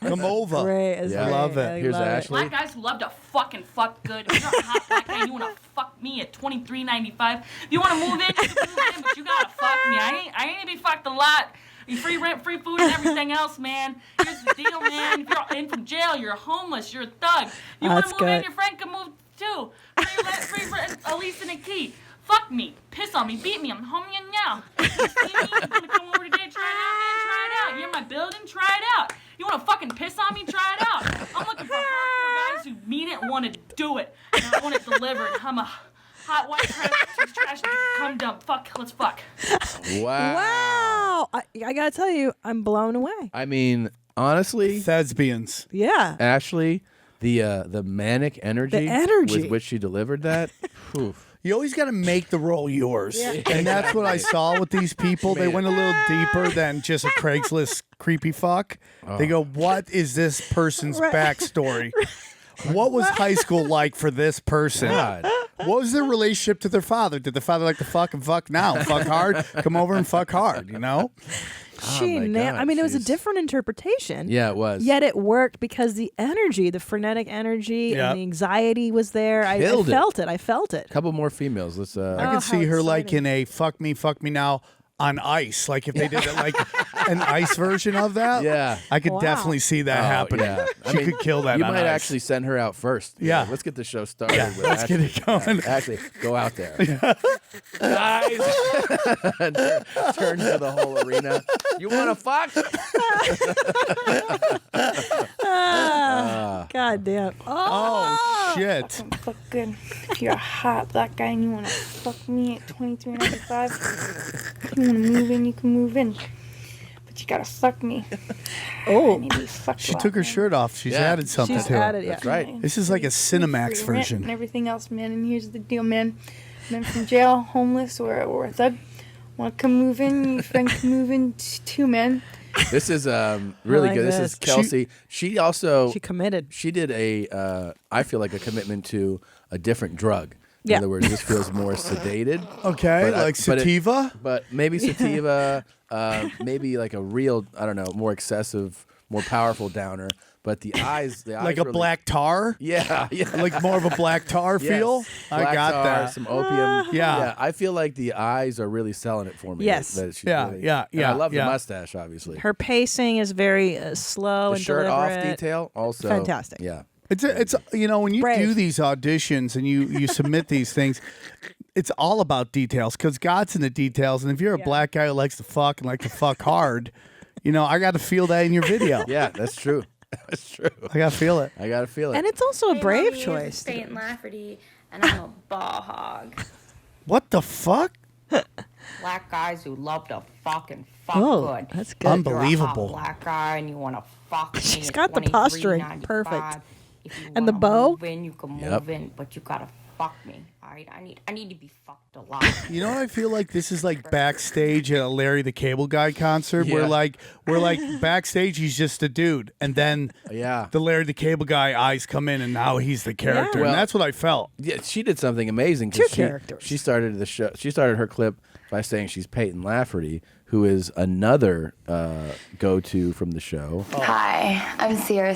Come over. Great. It's Yeah. great. Love it. I Here's love it. Ashley. Black guys who love to fucking fuck good. If you're a hot black guy and you want to fuck me at $23.95, if you want to move in, you can move in, but you gotta fuck me. I ain't gonna be fucked a lot. You free rent, free food, and everything else, man. Here's the deal, man. If you're in from jail, you're homeless, you're a thug. You want That's to move in, good. your friend can move too. Free rent, a lease and a key. Fuck me, piss on me, beat me. I'm home now. You see me? You wanna come over today? Try it out, man. Try it out. You're in my building. Try it out. You wanna fucking piss on me? Try it out. I'm looking for hardcore guys who mean it and want to do it. And I want it delivered. I'm a hot white trash. Come dump. Fuck. Let's fuck. Wow. Wow. I gotta tell you, I'm blown away. I mean, honestly, Thespians. Yeah. Ashley, the manic energy, energy. with which she delivered that. Whew. You always got to make the role yours. And that's what I saw with these people. They went a little deeper than just a Craigslist creepy fuck. They go, what is this person's backstory? What was high school like for this person? God. What was their relationship to their father? Did the father like to fuck and fuck now? Fuck hard? Come over and fuck hard, you know? She my nailed. God, I mean, it was a she's- different interpretation. Yeah, it was. Yet it worked because the energy, the frenetic energy, Yeah. and the anxiety was there. I Killed it. felt it. I felt it. A couple more females. Let's. I Oh, could see how her like exciting. in a fuck me now on ice. Like if they did it like an ice version of that. Yeah. I could Wow. definitely see that Oh, happening. yeah. I She mean, could kill that You on might ice. actually send her out first. Yeah. Let's get the show started. Yeah, with let's get Ashley. it going. Yeah, Ashley, go out there. Guys. Turn to the whole arena. You want to fuck? God damn. Oh, shit. Fuck good. If you're a hot black guy and you want to fuck me at $23.95, if you want to move in, you can move in. But you gotta fuck me. Oh. I need to be fucked She a lot, took her man. shirt off. She's Yeah. added something She's to it. added, yeah. That's right. This is like a Cinemax Free rent version. and everything else, man. And here's the deal, man. Men from jail, homeless, or a thug. Want to come move in? Your friend can move in too, man. This is really like good. This this. is Kelsey. She also She committed. she did a I feel like a commitment to a different drug. In Yeah. other words, this feels more sedated. Okay, But, like but it- sativa? But maybe sativa, maybe like a real, I don't know, more excessive, more powerful downer. But the eyes Like a really- black tar? Yeah, yeah. Like more of a black tar Yes. feel? I Black got tar, that. Some opium. Yeah. I feel like the eyes are really selling it for me. Yes. That she's Yeah, really- yeah, and I yeah, love yeah. the mustache, obviously. Her pacing is very slow The and shirt off deliberate. detail, also Fantastic. Yeah. It's you know, when you Brave. do these auditions and you submit these things, it's all about details because God's in the details. And if you're a black guy who likes to fuck and like to fuck hard, you know, I got to feel that in your video. Yeah, that's true. That's true. I got to feel it. I gotta feel it. And it's also a Hey, brave Mommy, choice. It's Saint Lafferty, and I'm a ball hog. What the fuck? Black guys who love to fucking fuck good. That's good. Unbelievable. If you're a hot black guy and you want to fuck me. She's at got the posturing. $23.95, Perfect. If you And the wanna bow? Move in, you can move Yep. in, but you gotta fuck me. All right, I need to be fucked a lot. You know what I feel like this is like backstage at a Larry the Cable Guy concert where we're like backstage he's just a dude and then the Larry the Cable Guy eyes come in and now he's the character. Yeah. And that's what I felt. Yeah, she did something amazing. 'cause Two she, characters. She started the show. She started her clip by saying she's Peyton Lafferty, who is another go-to from the show. Hi, I'm Sierra.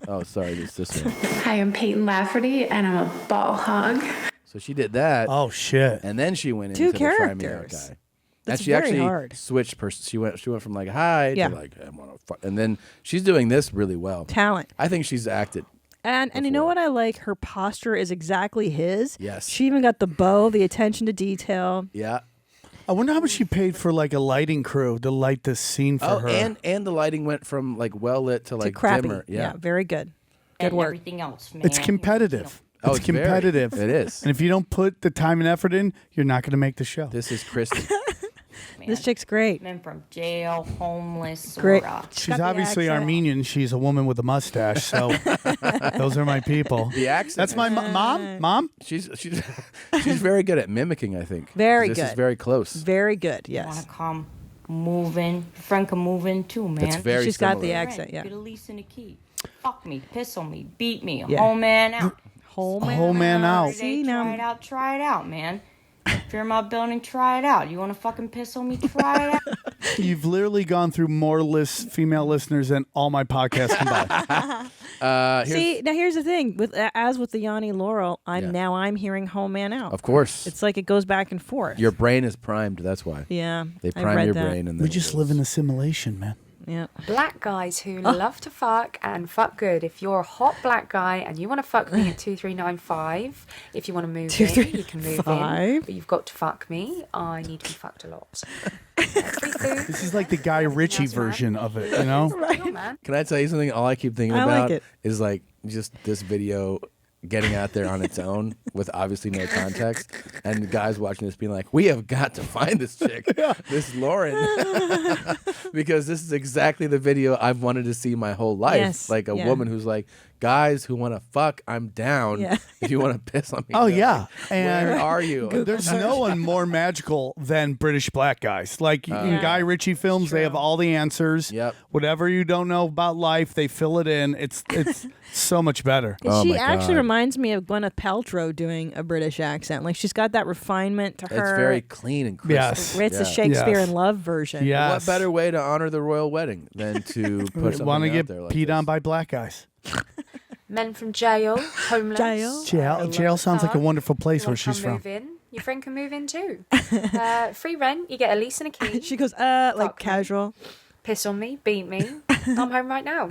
Oh, sorry, it's this one. Hi, I'm Peyton Lafferty, and I'm a ball hog. So she did that. Oh shit! And then she went Two into the Fry Me Out characters. guy. That's and she very actually hard. switched. She went from like hi Yeah. to like I want to fuck, and then she's doing this really well. Talent. I think she's acted. And you know what I like? Her posture is exactly his. Yes. She even got the bow, the attention to detail. Yeah. I wonder how much she paid for like a lighting crew to light this scene for her. and the lighting went from like well lit to like crappy. dimmer. Yeah, very good. Good and work. everything else, man. It's competitive. Oh, it's it's very. competitive. It is. And if you don't put the time and effort in, you're not going to make the show. This is Christy. This chick's great. Men from jail, homeless, Great. or, She's obviously Armenian. She's a woman with a mustache, so those are my people. The accent. That's my mom. Mom. She's very good at mimicking. I think. Very this good. This is very close. Very good. You want Yes. to come move in? Your friend can move in too, man. That's very She's got the similar. accent. Yeah. Get a lease and a key. Fuck me, piss on me, beat me, Yeah. whole man out. Whole man out. See, try it out, man. If you're in my building, try it out. You want to fucking piss on me? Try it out. You've literally gone through more female listeners than all my podcasts combined. See, now here's the thing. With the Yanni Laurel, I'm hearing Home Man Out. Of course. It's like it goes back and forth. Your brain is primed. That's why. Yeah, They I prime read your that. brain, and We then just live in a simulation, man. Yeah. Black guys who love to fuck and fuck good. If you're a hot black guy and you want to fuck me at 2395, if you want to move in, you can move in. But you've got to fuck me. I need to be fucked a lot. Free food. This is like the Guy Ritchie version of it, you know? Right. Man. Can I tell you something? All I keep thinking I like about it. is like just this video getting out there on its own with obviously no context, and the guys watching this being like, "We have got to find this chick, this Lauren," because this is exactly the video I've wanted to see my whole life. Yes, Like a yeah. woman who's like, "Guys who want to fuck, I'm down. Yeah. If you want to piss on me, Oh, go. yeah. Where And are you?" there's no one more magical than British black guys. Like in Guy Ritchie films, they have all the answers. Yep. Whatever you don't know about life, they fill it in. It's so much better. Oh She my actually God. reminds me of Gwyneth Paltrow doing a British accent. Like she's got that refinement to her. It's very clean and crisp. Yes. It's a Yeah. Shakespeare Yes. in Love version. Yeah. What better way to honor the royal wedding than to put something Want to out get there like peed this? on by black guys. Men from jail, homeless. Jail sounds like a wonderful place You where want to she's come from. move in? Your friend can move in too. Free rent. You get a lease and a key. She goes, like Fuck me. casual. Piss on me, beat me. I'm home right now.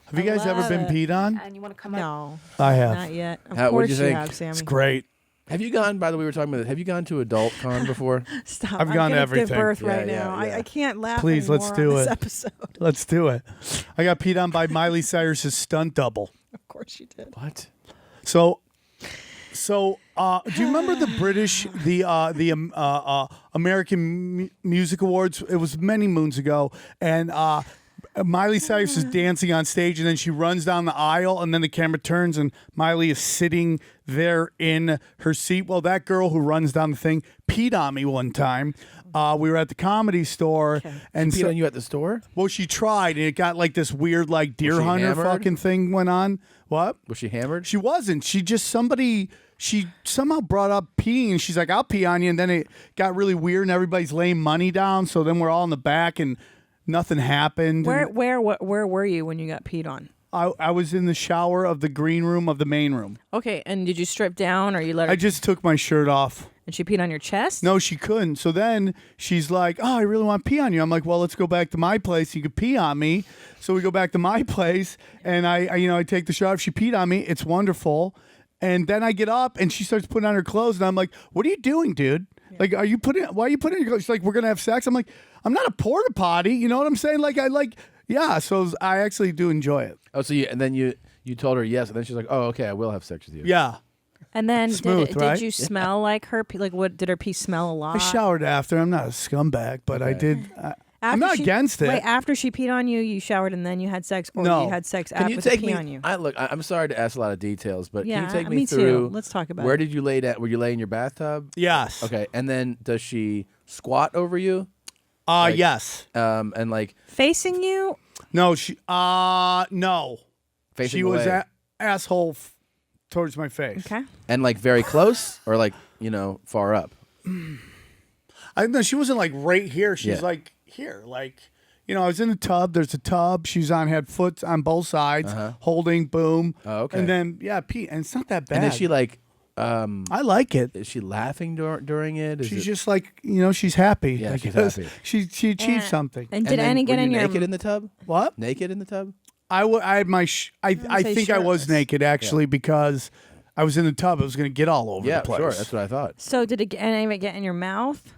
Have you guys ever love been it. peed on? And you want to come No, I have. not yet. Of What'd course you you think? have, Sammy. It's great. Have you gone? By the way, we were talking about this. Have you gone to Adult Con before? Stop. I've I'm gone to gonna everything. Give birth Yeah, right yeah, now. yeah. I can't laugh. Please, let's anymore do on this it. episode. Let's do it. I got peed on by Miley Cyrus's stunt double. Of course you did. What? So, do you remember the British, the American Music Awards? It was many moons ago, and Miley Cyrus is dancing on stage, and then she runs down the aisle, and then the camera turns, and Miley is sitting there in her seat. Well, that girl who runs down the thing peed on me one time. We were at the Comedy Store, and Peed on you at the store? well, she tried, and it got like this weird, like deer she hunter hammered? fucking thing went on. What? Was she hammered? She wasn't. She just she somehow brought up peeing, and she's like, "I'll pee on you," and then it got really weird, and everybody's laying money down. So then we're all in the back, and nothing happened. Where And where were you when you got peed on? I was in the shower of the green room of the main room. Okay, and did you strip down or you let her? I just took my shirt off. And she peed on your chest? No, she couldn't. So then she's like, "Oh, I really want to pee on you." I'm like, "Well, let's go back to my place. You could pee on me." So we go back to my place, and I take the shower. She peed on me. It's wonderful. And then I get up, and she starts putting on her clothes, and I'm like, "What are you doing, dude? Like, why are you putting on your clothes?" She's like, "We're gonna have sex." I'm like, "I'm not a porta potty." You know what I'm saying? Yeah. So I actually do enjoy it. Oh, so you told her yes, and then she's like, "Oh, okay, I will have sex with you." Yeah. And then Smooth, did right? you smell like her pee? Like what did her pee smell a lot? I showered after. I'm not a scumbag, but I did. I'm not against it. Wait, after she peed on you, you showered and then you had sex, or No. you had sex Can after you the take pee me? on you? I'm sorry to ask a lot of details, but Yeah, can you take me me too. through? Let's talk about Where it. did you lay that? Were you laying in your bathtub? Yes. Okay, and then does she squat over you? Like, Yes. And like Facing you? No, no. Facing she was away. asshole towards my face. Okay. And like very close, or like far up. I know she wasn't like right here. She's Yeah. like here, like I was in the tub. There's a tub. She's had foot on both sides, holding. Boom. Oh, okay. And then Pete, and it's not that bad. And is she like? I like it. Is she laughing during it? Is She's it- just like she's happy. Yeah, I she's guess. happy. She achieved something. And did then Annie get were you in your naked in the tub? What? Naked in the tub? I had my. I say think I was shirtless. naked actually because I was in the tub. I was going to get all over Yeah, the place. sure. That's what I thought. So did any of it get in your mouth?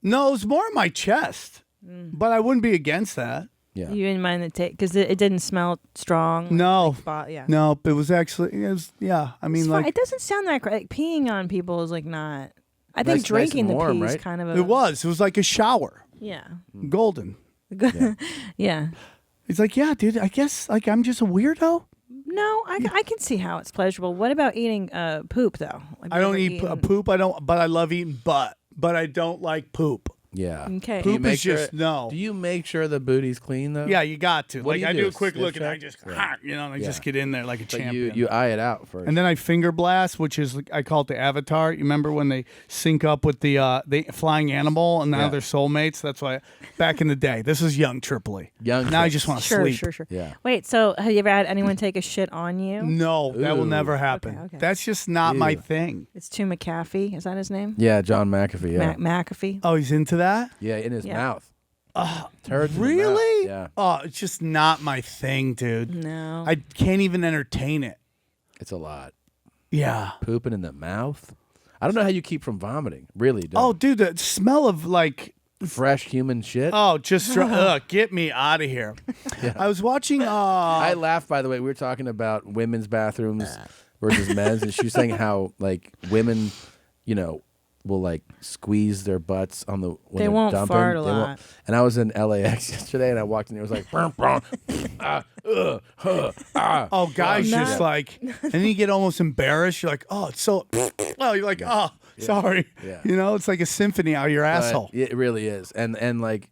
No, it was more in my chest, but I wouldn't be against that. Yeah. You didn't mind the taste because it didn't smell strong. No. Yeah. No, it was actually. Yeah. I mean, It's like fine. It doesn't sound that great. Like, peeing on people is like not. I think Nice drinking and the warm, pee is right? kind of a. it was. It was like a shower. Yeah. Golden. Yeah. He's like, yeah, dude. I guess like I'm just a weirdo. No, I can see how it's pleasurable. What about eating poop though? Like, I you don't ever eat eaten- poop. I don't. But I love eating butt. But I don't like poop. Yeah. Okay. Do you Poop make is just sure, no. Do you make sure the booty's clean though? Yeah, you got to. What Like do you I do? do a quick Sniff look and I check? just, Yeah. and I Yeah. just get in there like a But champion. you eye it out first. And then I finger blast, which is I call it the avatar. You remember when they sync up with the flying animal, and now Yeah. they're soulmates. That's why. Back in the day, this is young Tripoli. Now I just want to sleep. Sure. Yeah. Wait, so have you ever had anyone take a shit on you? No, that will Ooh. never happen. Okay. That's just not my Ew. thing. It's to McAfee. Is that his name? Yeah, John McAfee. Yeah. McAfee. Oh, he's into that. Yeah, in his Yeah. mouth. Turds in the Really? mouth. Yeah. Oh, it's just not my thing, dude. No. I can't even entertain it. It's a lot. Yeah. Pooping in the mouth. I don't know how you keep from vomiting. Really. Oh, Don't. dude, the smell of like. Fresh human shit. Oh, just get me out of here. Yeah. I was watching. I laughed, by the way. We were talking about women's bathrooms versus men's, and she was saying how like women, will like squeeze their butts on the when They they're won't dumping. fart a They won't- lot. And I was in LAX yesterday, and I walked in there. It was like, "Brum, brum, Oh, guys, Not- just like, and then you get almost embarrassed. You're like, oh, it's so. Oh, you're like, oh, sorry. Yeah. It's like a symphony out of your But asshole. It really is, and like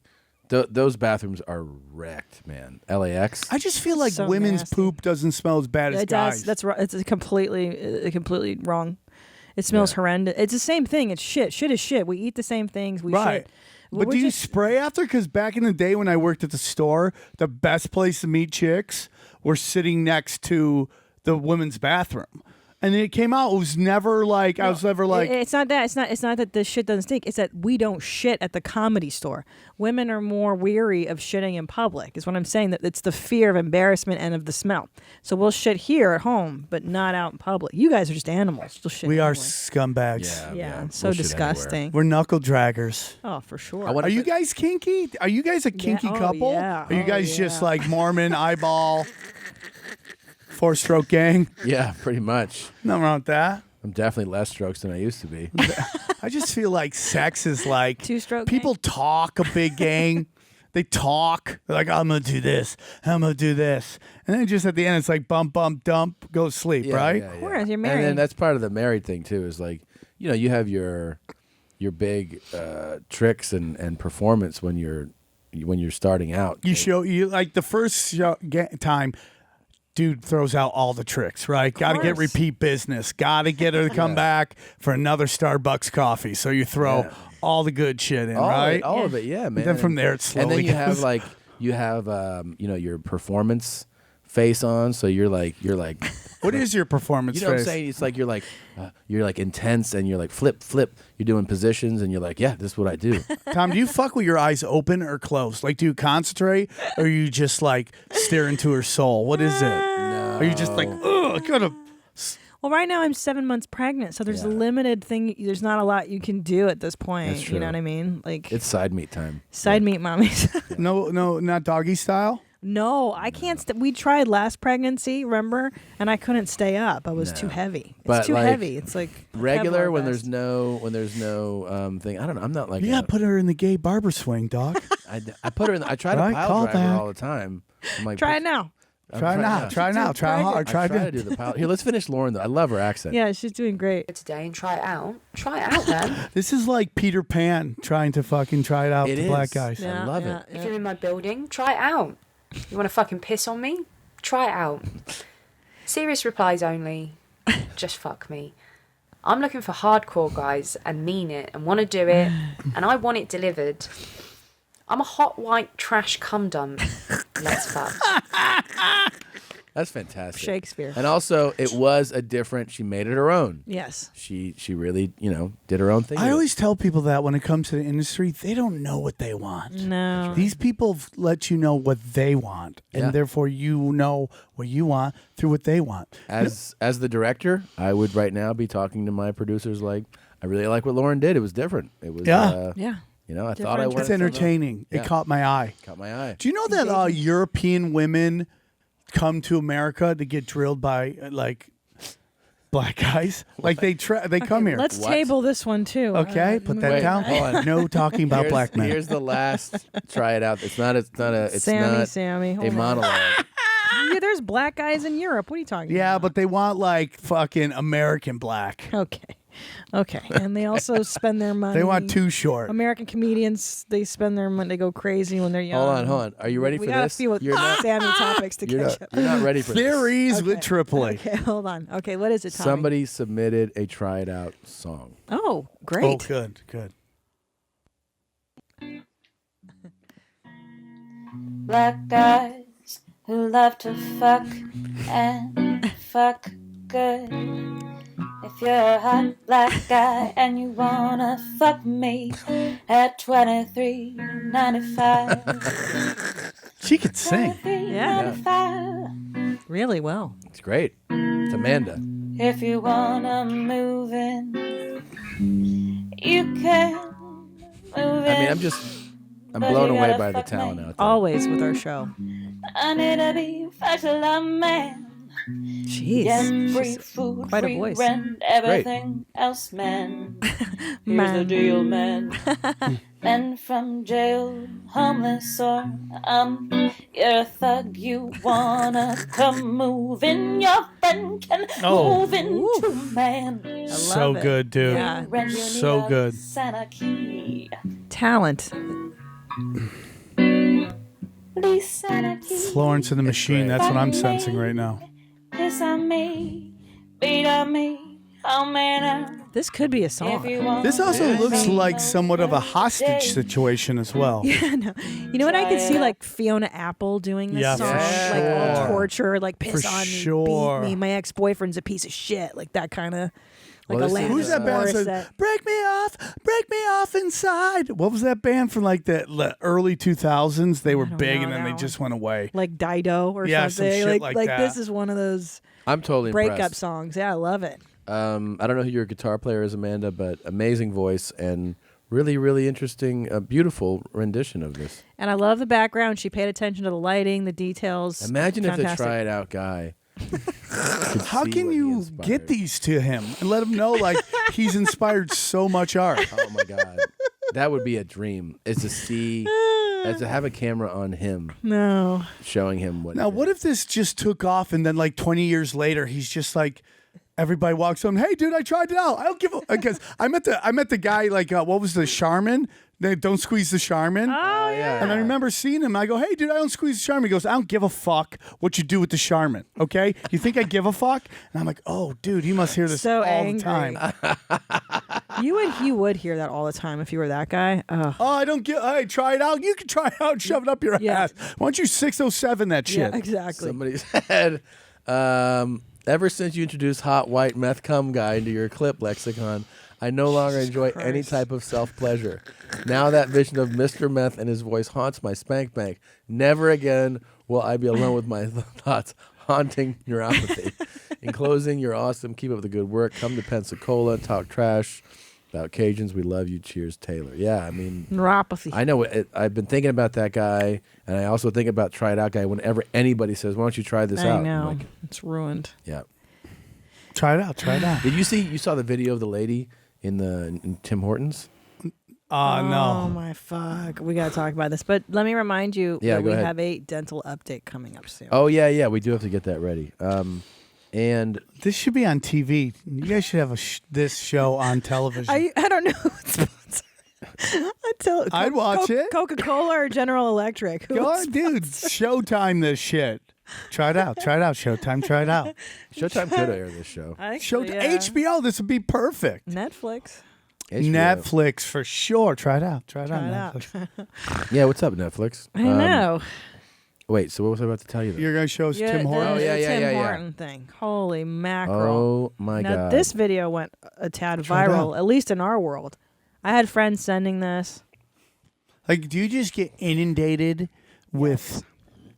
those bathrooms are wrecked, man. LAX. I just feel like So women's nasty. poop doesn't smell as bad as It guys. does. That's right. It's completely wrong. It smells horrendous. It's the same thing. It's shit. Shit is shit. We eat the same things. We Right. shit. But We're do you just- spray after? Because back in the day when I worked at the store, the best place to meet chicks were sitting next to the women's bathroom. And it came out, it was never like, I was never like, It's not that. It's not that the shit doesn't stink. It's that we don't shit at the Comedy Store. Women are more weary of shitting in public. Is what I'm saying. That it's the fear of embarrassment and of the smell. So we'll shit here at home, but not out in public. You guys are just animals. You'll shit we are anywhere. scumbags. Yeah, so We'll shit disgusting. We're knuckle draggers. Oh, for sure. Are you guys kinky? Are you guys a kinky oh, couple? yeah. Are you Oh, guys just yeah. like Mormon, eyeball, four-stroke gang? Yeah, pretty much. Nothing wrong with that. I'm definitely less strokes than I used to be. I just feel like sex is like Two-stroke people talk a big gang. They talk. They're like, I'm gonna do this. I'm gonna do this. And then just at the end, it's like bump, bump, dump, go to sleep, right? Yeah, Of course, you're And married. then that's part of the married thing too. Is like, you have your big tricks and performance when you're starting out. You show you like the first time. Dude throws out all the tricks, right? Got to get course. repeat business. Got to get her to come back for another Starbucks coffee. So you throw all the good shit in, all right? of it, yeah, man. And then from there, it slowly and then you goes. have like your performance face on. So you're like. What is your performance You know what I'm face? saying? It's like you're like intense and you're like flip. You're doing positions and you're like, yeah, this is what I do. Tom, do you fuck with your eyes open or closed? Like, do you concentrate or you just like stare into her soul? What is it? No. Are you just like, ugh, I gotta. Well, right now I'm 7 months pregnant, so there's a limited thing. There's not a lot you can do at this point. That's You know true. what I mean? Like It's side meat time. side meat mommies. No, not doggy style. No, I can't. We tried last pregnancy, remember? And I couldn't stay up. I was too heavy. It's too heavy. It's like regular Kevlar when vest. there's no thing. I don't know. I'm not like You gotta put her in the gay barber swing, dog. I put her in. I try to Right, pile call drive her back. all the time. I'm like, Try it now. Try now. Try now. Try hard. I Try try to to do the pile. Here, let's finish Lauren though. I love her accent. Yeah, she's doing great. Today and try it out. Try it out, man. This is like Peter Pan trying to fucking try it out with the black guys. I love it. If you're in my building, try it out. You want to fucking piss on me? Try it out. Serious replies only. Just fuck me. I'm looking for hardcore guys and mean it and want to do it and I want it delivered. I'm a hot white trash cum dump. Let's fuck. That's fantastic. Shakespeare. And also, it was a different. She made it her own. Yes. She really did her own thing. I always tell people that when it comes to the industry, they don't know what they want. No. These people let you know what they want, and Yeah. therefore you know what you want through what they want. As the director, I would right now be talking to my producers like, I really like what Lauren did. It was different. It was Yeah. I thought I wanted It's entertaining. Yeah. It caught my eye. Caught my eye. Do you know that European women come to America to get drilled by like black guys? Like they come here. Let's table this one too. Okay, put that down. hold on. No talking about black men. Here's the last. Try it out. It's not Sammy. a Hold on. monologue. Yeah, there's black guys in Europe. What are you talking about? Yeah, but they want like fucking American black. Okay. And they also spend their money. They want Too Short. American comedians, they spend their money. They go crazy when they're young. Hold on. Are you ready we for got this? a few Sammy topics to catch up. You're not ready for this. Theories with Tripoli. Okay, hold on. Okay, what is it, Tommy? Somebody submitted a try it out song. Oh, great. Oh, good. Black guys who love to fuck and fuck good. If you're a hot black guy and you wanna fuck me at $23.95. She could sing. Yeah. Really well. It's great. It's Amanda. If you wanna move in, you can move in. I mean, I'm But blown you away gotta by the fuck talent me. out there. Always with our show. I need to be factual man. Jeez. Yeah, free She's food, quite a free voice. rent, everything else, man. Here's the Man. deal, man. Men from jail, homeless or you're a thug, you wanna come move in. Your friend can Oh. move in too, man. So good, dude. Yeah. Rent, you So need a good. Santa key. Talent. Please, Santa key. Florence and the Machine. That's what I'm sensing right now. Piss on me, beat on me, oh man. This could be a If song. you want This also looks like somewhat of a hostage situation as well. Yeah, no. You know what? I could see like Fiona Apple doing this Yeah, song, for like sure. torture, like piss For on me, sure. beat me. My ex-boyfriend's a piece of shit, like that kind of, like Well, a this is- Alanis Who's that band that Morissette. said, break me off inside? What was that band from like the early 2000s? They were don't big know and then they that just went away. Like Dido or Yeah, some something. shit like like that. this is one of those I'm totally breakup impressed. songs. Yeah, I love it. I don't know who your guitar player is, Amanda, but amazing voice and really, really interesting, beautiful rendition of this. And I love the background. She paid attention to the lighting, the details. Imagine if the Fantastic. try it out guy. How can you get these to him and let him know like he's inspired so much art? Oh my God, that would be a dream. Is to see, is to have a camera on him. No. Showing him what. Now, what if this just took off and then like 20 years later, he's just like, everybody walks on, hey, dude, I tried it out. I don't give a, because I met the guy, like, what was the Charmin? They don't squeeze the Charmin. Oh, yeah. And I remember seeing him. I go, hey, dude, I don't squeeze the Charmin. He goes, I don't give a fuck what you do with the Charmin. Okay? You think I give a fuck? And I'm like, oh, dude, you must hear this So all angry. the time. You would hear that all the time if you were that guy. Oh, Oh, I don't give. Hey, try it out. You can try it out and shove it up your ass. Why don't you 607 that shit? yeah, exactly. Somebody said, ever since you introduced hot white meth cum guy into your clip lexicon, I no longer enjoy any type of self-pleasure. Now that vision of Mr. Meth and his voice haunts my spank bank. Never again will I be alone with my thoughts haunting neuropathy. In closing, you're awesome. Keep up the good work. Come to Pensacola, talk trash. About Cajuns, we love you. Cheers, Taylor. Yeah, I mean, neuropathy. I know. I've been thinking about that guy, and I also think about Try It Out guy. Whenever anybody says, "Why don't you try this I out?" know. I'm like, It's ruined. yeah. Try it out. Try it out. Did you saw the video of the lady in Tim Hortons? Oh no. my fuck. We got to talk about this. But let me remind you Yeah, that go we ahead. have a dental update coming up soon. Oh yeah, we do have to get that ready. And this should be on TV. You guys should have this show on television. I don't know. I'd watch it. Coca-Cola or General Electric? Go on, dude. Showtime this shit. Try it out. Try it out. Showtime. Try it out. Showtime could air this show. HBO. This would be perfect. Netflix. Netflix for sure. Try it out. Try it Try out. it out. Netflix. Yeah, what's up, Netflix? I know. Wait, so what was I about to tell you? Then? You're gonna show us Tim Hortons. The Tim Horton thing. Holy mackerel. Oh my now, God. This video went a tad Try it viral, at least in our world. I had friends sending this. Like, do you just get inundated with,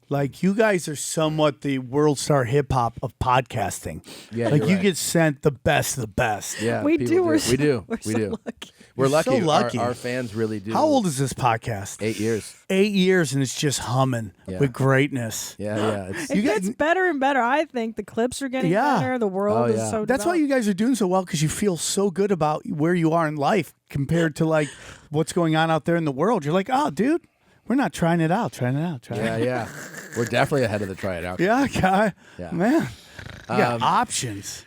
like, you guys are somewhat the world star hip hop of podcasting. Yeah, like you're you right. get sent the best of the best. Yeah, We people do. We're We so- do. we're We so do. lucky. We're You're so lucky. lucky. Our fans really do. How old is this podcast? 8 years. 8 years, and it's just humming Yeah. with greatness. Yeah. It gets better and better. I think the clips are getting Yeah. better. The world is so That's why you guys are doing so well, because you feel so good about where you are in life compared to like what's going on out there in the world. You're like, oh, dude, we're not trying it out. Trying it out. Trying it out. Yeah. We're definitely ahead of the Try It Out. Yeah, guy. Yeah. Man, you got Um, options.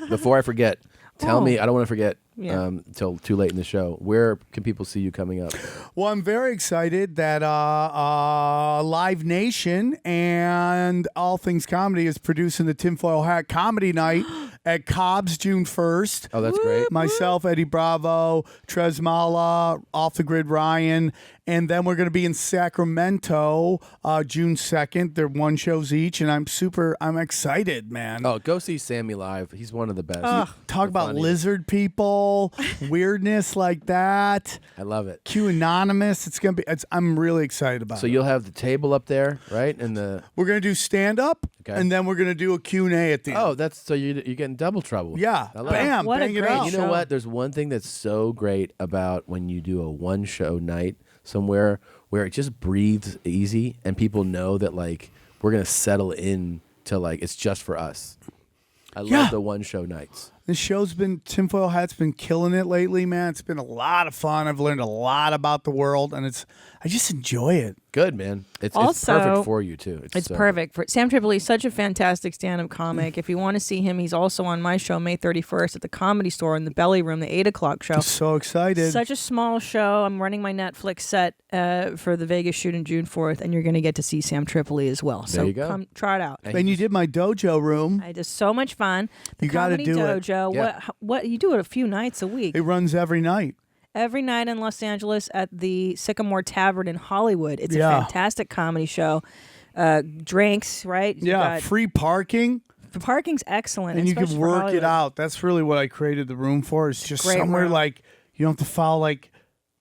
Before I forget, tell me, I don't want to forget Yeah. until too late in the show, where can people see you coming up? Well, I'm very excited that Live Nation and All Things Comedy is producing the Tinfoil Hat Comedy Night at Cobb's June 1st. Oh, that's great. Myself, Eddie Bravo, Trez Mala, Off the Grid Ryan, and then we're going to be in Sacramento June 2nd. They're one shows each, and I'm excited, man. Oh, go see Sammy live. He's one of the best. Talk about funny. lizard people, weirdness like that. I love it. Q Anonymous. I'm really excited about So it. you'll have the table up there, right? And the We're going to do stand up, Okay. and then we're going to do a Q&A at the end. oh, that's so you're getting double trouble. Yeah. I love Bam. it. What a bang it great out. You know what? There's one thing that's so great about when you do a one show night somewhere where it just breathes easy and people know that like we're gonna settle in to like it's just for us. I Yeah. love the one show nights. This show's Tinfoil Hat's been killing it lately, man. It's been a lot of fun. I've learned a lot about the world, and I just enjoy it. Good, man. It's Also, perfect for you too. It's so perfect. For Sam Tripoli is such a fantastic stand-up comic. If you want to see him, he's also on my show May 31st at the Comedy Store in the Belly Room, the 8 o'clock show. I'm so excited. Such a small show. I'm running my Netflix set for the Vegas shoot on June 4th, and you're going to get to see Sam Tripoli as well. So There you go. come try it out. And you did my dojo room. I just so much fun. The You gotta Comedy do it. Dojo. Yeah. What you do it a few nights a week. It runs every night. Every night in Los Angeles at the Sycamore Tavern in Hollywood. It's Yeah. a fantastic comedy show. Drinks, right? You Yeah, got- free parking, the parking's excellent. and you can especially for work it Hollywood. out. That's really what I created the room for. It's just great somewhere room. like you don't have to follow like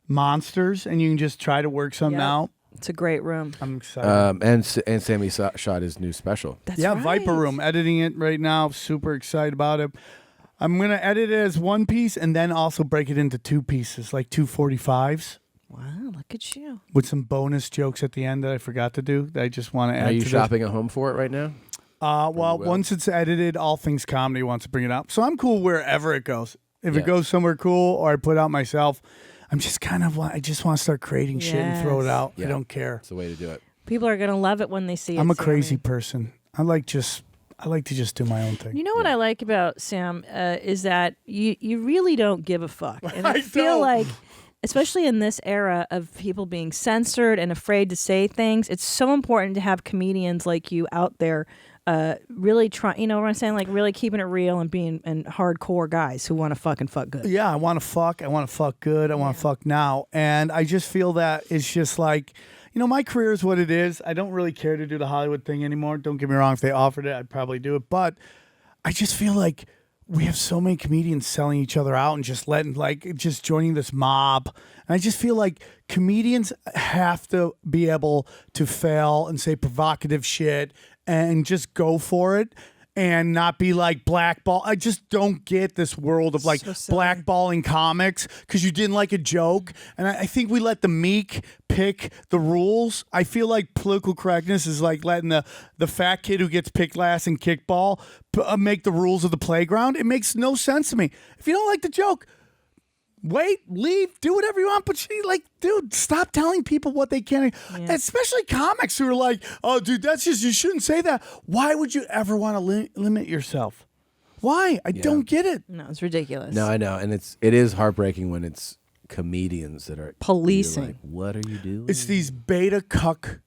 monsters, and you can just try to work something Yep. out. It's a great room. I'm excited. and Sammy shot his new special. That's yeah, right. Viper Room, editing it right now. Super excited about it. I'm going to edit it as one piece and then also break it into two pieces, like 245s, Wow, look at you. with some bonus jokes at the end that I forgot to do that I just want to add Are you to this. shopping at home for it right now? Well, will? once it's edited, All Things Comedy wants to bring it out. So I'm cool wherever it goes. If Yeah. it goes somewhere cool or I put out myself, I'm just I just want to start creating shit and throw it Yes. out. Yeah. I don't care. It's the way to do it. People are going to love it when they see it. I'm a Sammy. crazy person. I like to just do my own thing. You know what I like about Sam is that you really don't give a fuck. And I feel don't. like, especially in this era of people being censored and afraid to say things, it's so important to have comedians like you out there really try. You know what I'm saying? Like really keeping it real and being and hardcore guys who want to fuck good. Yeah, I want to fuck. I want to fuck good. I want to fuck now. And I just feel that it's just like, my career is what it is. I don't really care to do the Hollywood thing anymore. Don't get me wrong. If they offered it, I'd probably do it. But I just feel like we have so many comedians selling each other out and just joining this mob. And I just feel like comedians have to be able to fail and say provocative shit and just go for it. and not be like blackball. I just don't get this world of like blackballing comics because you didn't like a joke. And I think we let the meek pick the rules. I feel like political correctness is like letting the fat kid who gets picked last in kickball make the rules of the playground. It makes no sense to me. If you don't like the joke, wait, leave, do whatever you want. But dude, stop telling people what they can. Yeah. Especially comics who are like, oh, dude, that's just, you shouldn't say that. Why would you ever want to limit yourself? Why? I don't get it. No, it's ridiculous. No, I know. And it is heartbreaking when it's comedians that are policing. Like, what are you doing? It's these beta cucks,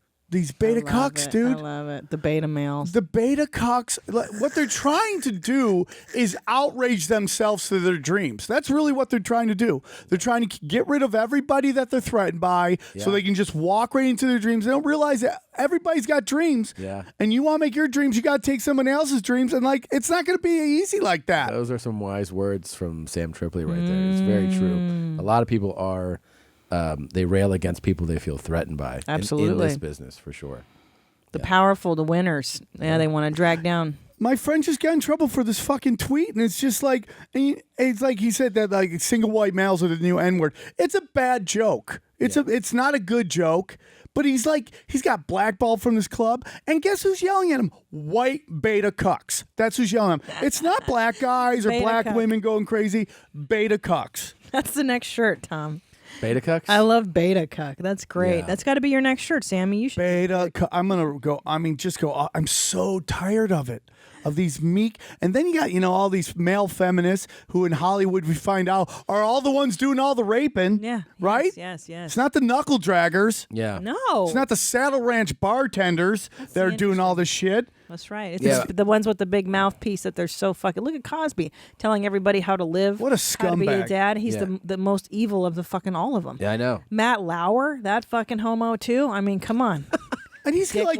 dude. I love it. The beta males. The beta cucks. What they're trying to do is outrage themselves to their dreams. That's really what they're trying to do. They're trying to get rid of everybody that they're threatened by so they can just walk right into their dreams. They don't realize that everybody's got dreams. Yeah. And you want to make your dreams, you got to take someone else's dreams. And it's not going to be easy like that. Those are some wise words from Sam Tripoli right there. It's very true. A lot of people are... they rail against people they feel threatened by. Absolutely. In this business, for sure. The powerful, the winners. Yeah, they want to drag down. My friend just got in trouble for this fucking tweet, and it's just like, it's like he said that like single white males are the new N-word. It's a bad joke. It's not a good joke. But he's got blackballed from this club, and guess who's yelling at him? White beta cucks. That's who's yelling at him. It's not black guys or black women going crazy. Beta cucks. That's the next shirt, Tom. Beta cucks? I love beta cuck. That's great. Yeah. That's got to be your next shirt, Sammy. You should. Beta cuck. I'm going to go. I'm so tired of it. Of these meek. And then you got, all these male feminists who in Hollywood we find out are all the ones doing all the raping. Yeah. Right? Yes. It's not the knuckle draggers. Yeah. No. It's not the Saddle Ranch bartenders that are doing all this shit. That's right. It's the ones with the big mouthpiece that they're so fucking... Look at Cosby telling everybody how to live. What a How to be a scumbag. dad. He's the most evil of the fucking all of them. Yeah, I know. Matt Lauer, that fucking homo too. I mean, come on. And he's like,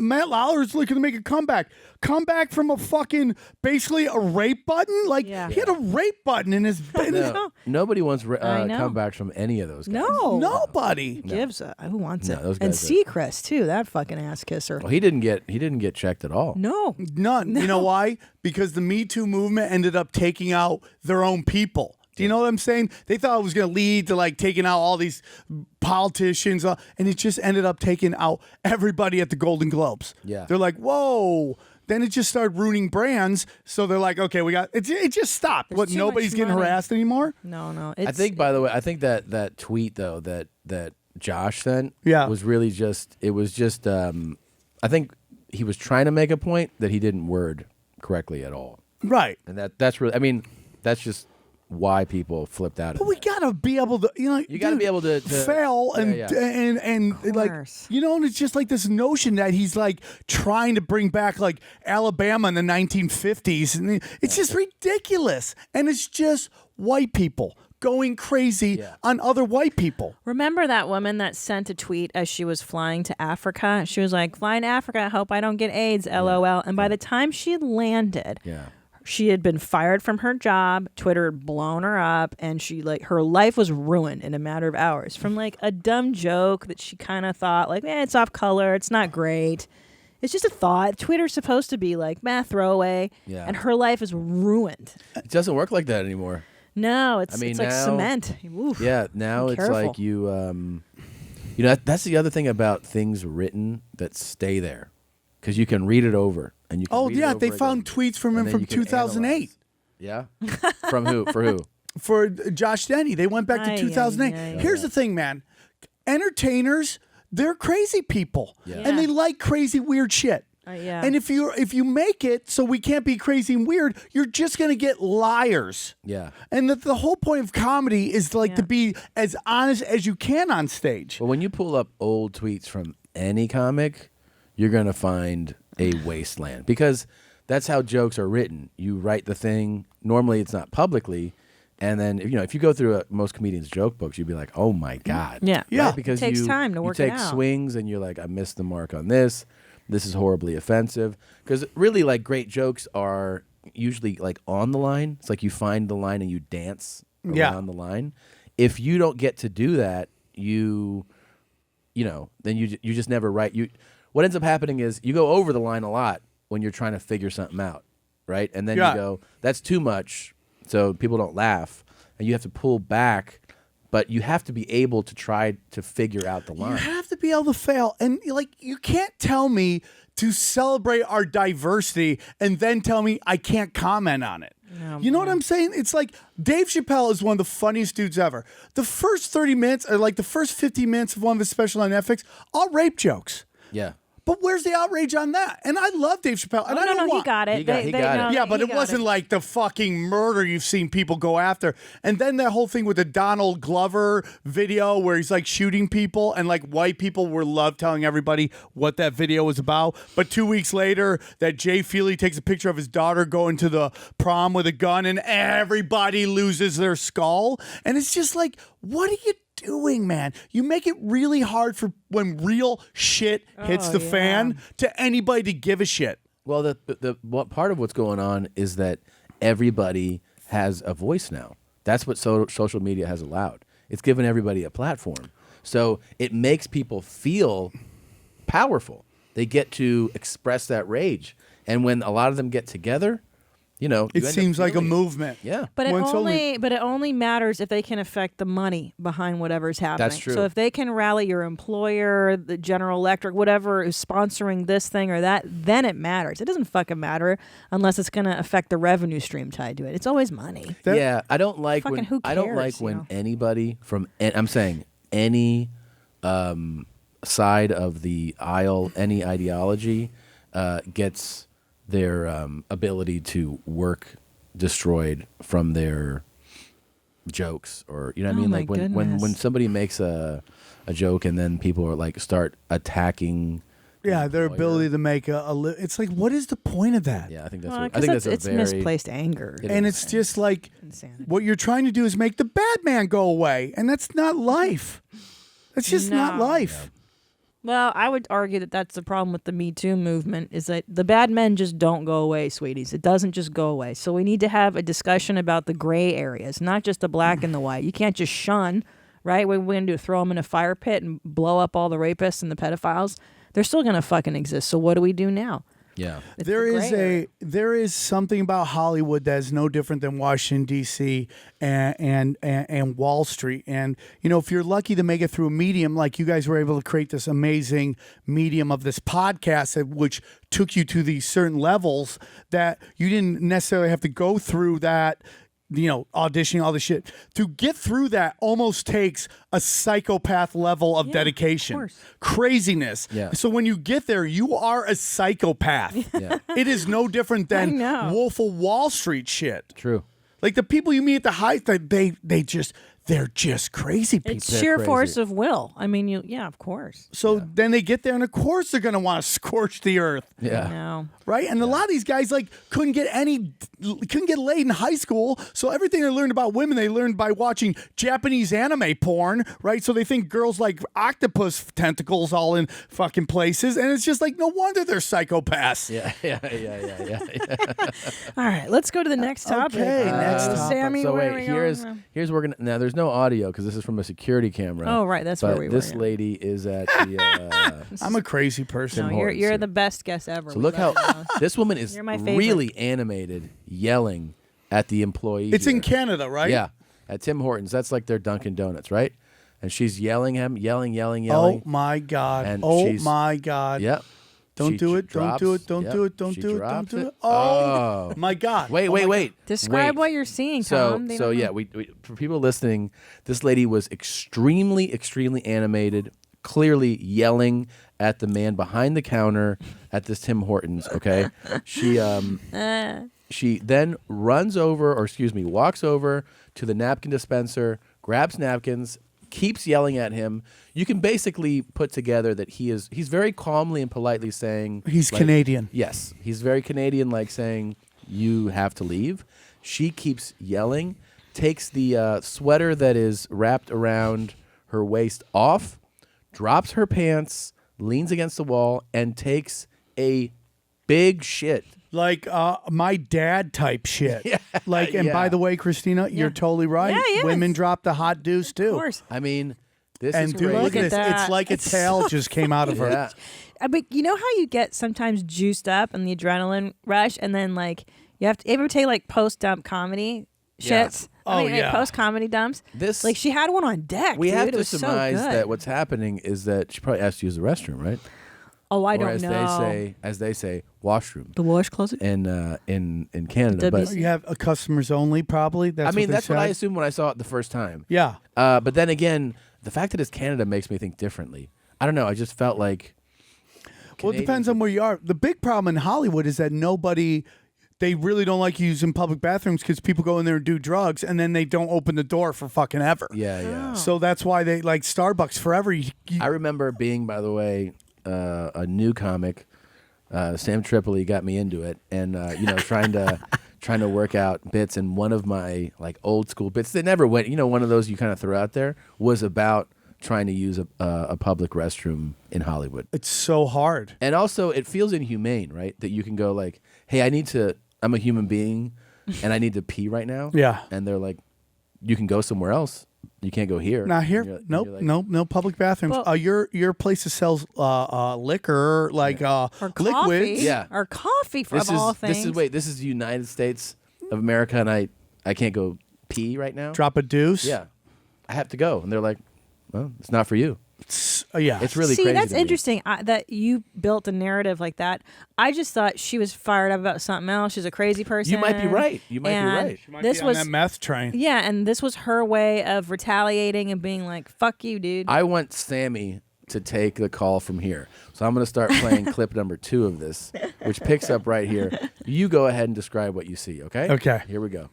Matt Lauer's looking to make a comeback. Comeback from a fucking, basically a rape button? He had a rape button in his... Nobody wants I know. comebacks from any of those guys. No. Nobody. Who gives a... Who wants No, it? those And guys are- Seacrest too, that fucking ass kisser. Well, he didn't get checked at all. No. None. You know why? Because the Me Too movement ended up taking out their own people. Do you know what I'm saying? They thought it was going to lead to taking out all these politicians, and it just ended up taking out everybody at the Golden Globes. Yeah. They're like, whoa. Then it just started ruining brands. So they're like, okay, we got it. It just stopped. There's too Nobody's much getting money. harassed anymore? No. I think, by the way, that tweet though that Josh sent was really just I think he was trying to make a point that he didn't word correctly at all. Right. And that's really that's just why people flipped out. But we gotta be able to, you gotta be able to fail and and it's just like this notion that he's trying to bring back Alabama in the 1950s, and it's just ridiculous, and it's just white people going crazy on other white people. Remember that woman that sent a tweet as she was flying to Africa? She was like, flying to Africa, I hope I don't get AIDS, LOL. And by the time she landed, she had been fired from her job. Twitter had blown her up, and her life was ruined in a matter of hours from a dumb joke that she kind of thought it's off color, it's not great. It's just a thought. Twitter's supposed to be throwaway, and her life is ruined. It doesn't work like that anymore. No, it's like now, cement. Oof. Yeah, now Be it's careful. like you that's the other thing about things written that stay there, because you can read it over and you can read it over they again. found tweets from him And then from you can 2008. Yeah? From who? For who? For Josh Denny. They went back to 2008. Here's the thing, man. Entertainers, they're crazy people. And they like crazy, weird shit. Yeah. And if you make it so we can't be crazy and weird, you're just going to get liars. Yeah. And the whole point of comedy is to be as honest as you can on stage. Well, when you pull up old tweets from any comic, you're going to find a wasteland, because that's how jokes are written. You write the thing. Normally it's not publicly. And then, if you go through most comedians' joke books, you'd be like, oh my God. Yeah. Right? Because it takes time to work you take it out. swings and you're like, I missed the mark on this. This is horribly offensive. Because really, great jokes are usually on the line. It's like you find the line and you dance around the line. If you don't get to do that, then you just never write. What ends up happening is you go over the line a lot when you're trying to figure something out. right? And then Yeah. you go, that's too much, so people don't laugh, and you have to pull back, but you have to be able to try to figure out the line. You have to be able to fail. And like, you can't tell me to celebrate our diversity and then tell me I can't comment on it. You know what I'm saying? It's like Dave Chappelle is one of the funniest dudes ever. The first 30 minutes, or like the first 50 minutes of one of his specials on Netflix, all rape jokes. Yeah. But where's the outrage on that? And I love Dave Chappelle. And I don't he want, got it. He got it. Yeah, but he it got wasn't like the fucking murder you've seen people go after. And then that whole thing with the Donald Glover video where he's like shooting people, and like white people were love telling everybody what that video was about. But 2 weeks later, that Jay Feely takes a picture of his daughter going to the prom with a gun, and everybody loses their skull. And it's just like, what are you doing, man? You make it really hard for when real shit hits the fan to anybody to give a shit. Well, what part of what's going on is that everybody has a voice now. That's what social media has allowed. It's given everybody a platform. So it makes people feel powerful. They get to express that rage. And when a lot of them get together, you know, It seems like a movement. Yeah. But it Well, it's only matters if they can affect the money behind whatever's happening. That's true. So if they can rally your employer, the General Electric, whatever is sponsoring this thing or that, then it matters. It doesn't fucking matter unless it's going to affect the revenue stream tied to it. It's always money. Yeah, I don't like Fucking when who I don't cares, like you when know? anybody from I'm saying any side of the aisle, any ideology gets their ability to work destroyed from their jokes, or you know what I mean? my Like when goodness. somebody makes a joke and then people are like start attacking. Yeah, their ability to make it's like, what is the point of that? Yeah, I think that's Well, I 'cause think it's, that's a it's very misplaced anger. And it's just like, what you're trying to do is make the bad man go away. And that's not life. That's just not No. life. Well, I would argue that that's the problem with the Me Too movement is that the bad men just don't go away, sweeties. It doesn't just go away. So we need to have a discussion about the gray areas, not just the black and the white. You can't just shun, right? What we're going to do, throw them in a fire pit and blow up all the rapists and the pedophiles? They're still going to fucking exist. So what do we do now? Yeah. It's There the is gray area. there is something about Hollywood that is no different than Washington D.C. and Wall Street. And you know, if you're lucky to make it through a medium like you guys were able to create this amazing medium of this podcast, which took you to these certain levels that you didn't necessarily have to go through that. You know, auditioning, all this shit. To get through that almost takes a psychopath level of dedication. Craziness. Yeah. So when you get there, you are a psychopath. Yeah. It is no different than know. Wolf of Wall Street shit. True. Like the people you meet at the height, they're just crazy people. It's sheer force of will. I mean, yeah, of course. So then they get there, and of course they're going to want to scorch the earth. Yeah. No. Right? And a lot of these guys like couldn't get laid in high school. So everything they learned about women, they learned by watching Japanese anime porn, right? So they think girls like octopus tentacles all in fucking places. And it's just like, no wonder they're psychopaths. Yeah. All right, let's go to the next topic. Okay, next topic. Sammy, So where wait, are we here's going? we're gonna now. There's no audio because this is from a security camera. Oh, right, that's but where we were, This yeah. lady is at the. I'm a crazy person. No, you're the best guest ever. So We look how love you. this woman is You're my favorite. really animated, yelling at the employee. It's here. in Canada, right? Yeah, at Tim Hortons. That's like their Dunkin' Donuts, right? And she's yelling him, yelling. Oh my God. And Oh she's- my God. Yep. Don't She do it. Don't do drops- it. Don't yep, do it. Don't she do it. Don't drops do it. it. Oh my God. Wait. Describe Wait. what you're seeing, So, Tom. They so don't yeah, know. we for people listening, this lady was extremely animated, clearly yelling at the man behind the counter at this Tim Hortons. Okay, she then walks over to the napkin dispenser, grabs napkins, keeps yelling at him. You can basically put together that he's very calmly and politely saying He's Canadian. Yes, he's very Canadian, like saying, you have to leave. She keeps yelling, takes the sweater that is wrapped around her waist off, drops her pants, leans against the wall, and takes a big shit. Like my dad type shit. Yeah, Like, and by the way, Christina, you're totally right. Yeah, he is. Women drop the hot deuce too. Of course. I mean, this And is dude, crazy. look at this. that. It's like It's a tail just came out of her. Yeah. But you know how you get sometimes juiced up and the adrenaline rush, and then like You have to ever take like post dump comedy Yeah. shits. Oh, yeah. Post comedy dumps. This like she had one on deck. We dude. have It to was so surmise good. that what's happening is that she probably asked to use the restroom, right? Oh, I Or don't as know. as they say, washroom. The wash closet in Canada. But You have a customers only, probably. That's that's what I said? assumed when I saw it the first time. Yeah. But then again, the fact that it's Canada makes me think differently. I don't know. I just felt like. Well, it depends on where you are. The big problem in Hollywood is that they really don't like using public bathrooms because people go in there and do drugs, and then they don't open the door for fucking ever. Yeah, yeah. So that's why they like Starbucks forever. I remember being, by the way, a new comic. Sam Tripoli got me into it, and trying to work out bits. And one of my like old school bits that never went. One of those you kind of threw out there was about trying to use a public restroom in Hollywood. It's so hard, and also it feels inhumane, right? That you can go like, "Hey, I'm a human being, and I need to pee right now." Yeah. And they're like, "You can go somewhere else. You can't go here." Not here. And you're Nope. like, No public bathrooms. Well- Your place that sells liquor, like or liquids. coffee. Yeah. Or coffee of all things. This is the United States of America, and I can't go pee right now. Drop a deuce. Yeah. I have to go. And they're like, well, it's not for you. Yeah. It's really See, crazy. that's to me. interesting that you built a narrative like that. I just thought she was fired up about something else. She's a crazy person. You might be right. You might be And right. She might this be on was that meth train. Yeah, and this was her way of retaliating and being like, "Fuck you, dude." I want Sammy to take the call from here. So I'm going to start playing clip number 2 of this, which picks up right here. You go ahead and describe what you see, okay? Okay. Here we go.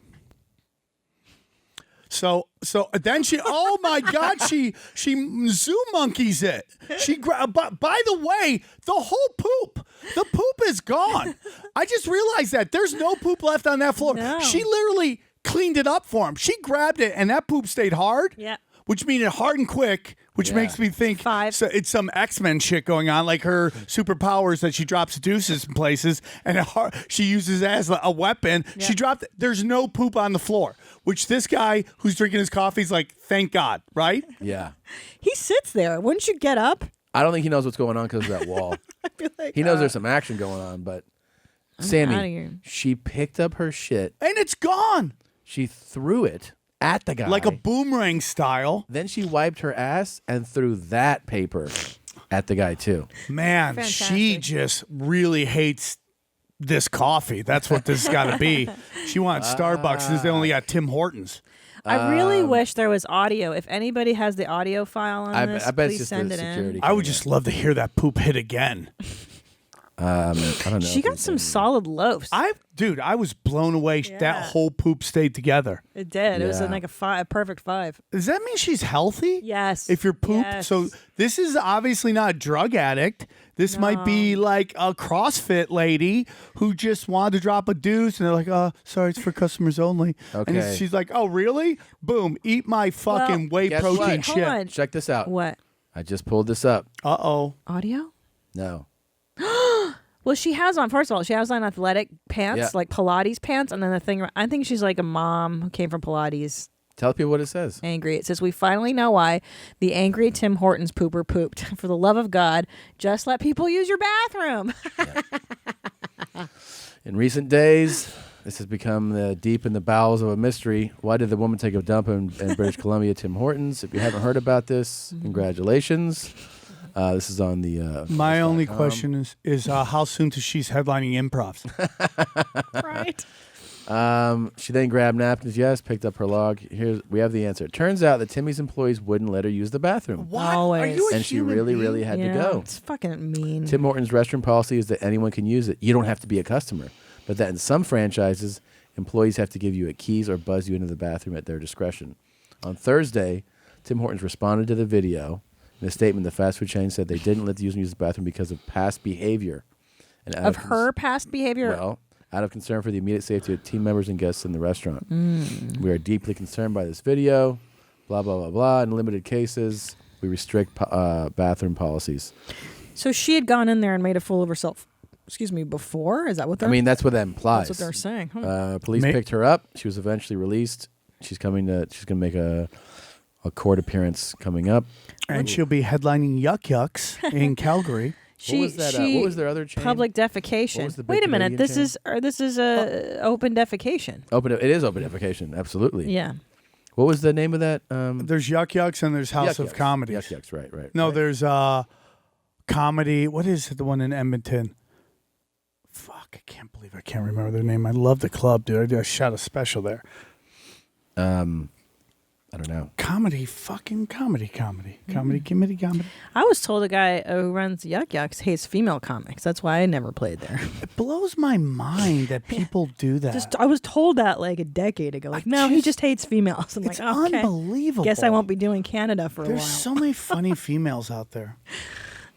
So then she, oh my God, she zoo monkeys it. But by the way, the poop is gone. I just realized that there's no poop left on that floor. No. She literally cleaned it up for him. She grabbed it, and that poop stayed hard. Yeah. Which means it hardened quick, which makes me think so it's some X-Men shit going on, like her superpowers that she drops deuces in places, and she uses it as a weapon. Yeah. She dropped it. There's no poop on the floor, which this guy who's drinking his coffee is like, thank God, right? Yeah. He sits there. Wouldn't you get up? I don't think he knows what's going on because of that wall. He knows there's some action going on, but outta Sammy, here. she picked up her shit. And it's gone. She threw it at the guy. Like a boomerang style. Then she wiped her ass and threw that paper at the guy too. Man, she just really hates this coffee. That's what this has got to be. She wants Starbucks since they only got Tim Hortons. I really wish there was audio. If anybody has the audio file on this, I bet it's please just send the it in. security. I would just love to hear that poop hit again. I don't know. She got some solid loafs. Dude, I was blown away. That whole poop stayed together. It did. It was Yeah. like a perfect 5. Does that mean she's healthy? Yes. If you're poop, Yes. so this is obviously not a drug addict. This might be like a CrossFit lady who just wanted to drop a deuce, and they're like, "Oh, sorry, it's for customers only." Okay. And she's like, "Oh, really? Boom! Eat my fucking whey Guess protein what? shit." Hold on. Check this out. What? I just pulled this up. Uh-oh. Audio? No. Well, she has on, first of all, she has on athletic pants, Yeah. like Pilates pants, and then the thing, I think she's like a mom who came from Pilates. Tell people what it says. Angry. It says, "We finally know why the angry Tim Hortons pooper pooped. For the love of God, just let people use your bathroom." In recent days, this has become deep in the bowels of a mystery. Why did the woman take a dump in British Columbia, Tim Hortons? If you haven't heard about this, congratulations. This is on the. My only question is how soon till she's headlining improvs? Right. She then grabbed napkins. Yes, picked up her log. We have the answer. It turns out that Timmy's employees wouldn't let her use the bathroom. What? Always. Are you a And she human really, being? really had to Yeah, go. It's fucking mean. Tim Hortons' restroom policy is that anyone can use it. You don't have to be a customer. But that in some franchises, employees have to give you keys or buzz you into the bathroom at their discretion. On Thursday, Tim Hortons responded to the video. In a statement, the fast food chain said they didn't let the user use the bathroom because of past behavior. And out Of her past behavior? Well, out of concern for the immediate safety of team members and guests in the restaurant. We are deeply concerned by this video. Blah, blah, blah, blah. In limited cases, we restrict bathroom policies. So she had gone in there and made a fool of herself. Excuse me, before? Is that what they're... I mean, that's what that implies. That's what they're saying. Huh? Police picked her up. She was eventually released. She's going to make a court appearance coming up. And she'll be headlining Yuck Yucks in Calgary. What was that? What was their other chain? Public defecation. What was the big Wait a minute. Canadian This chain? is open defecation. It is open defecation. Absolutely. Yeah. What was the name of that? There's Yuck Yucks and there's House Yuck of Yucks. Comedy. Yuck Yucks, right. No, there's Comedy. What is it? The one in Edmonton? Fuck, I can't believe I can't remember their name. I love the club, dude. I shot a special there. I don't know. Comedy. I was told a guy who runs Yuck Yucks hates female comics. That's why I never played there. It blows my mind that people do that. I was told that like a decade ago. Like, no, he just hates females. I'm It's like, okay. unbelievable. Guess I won't be doing Canada for a There's while. so many funny females out there.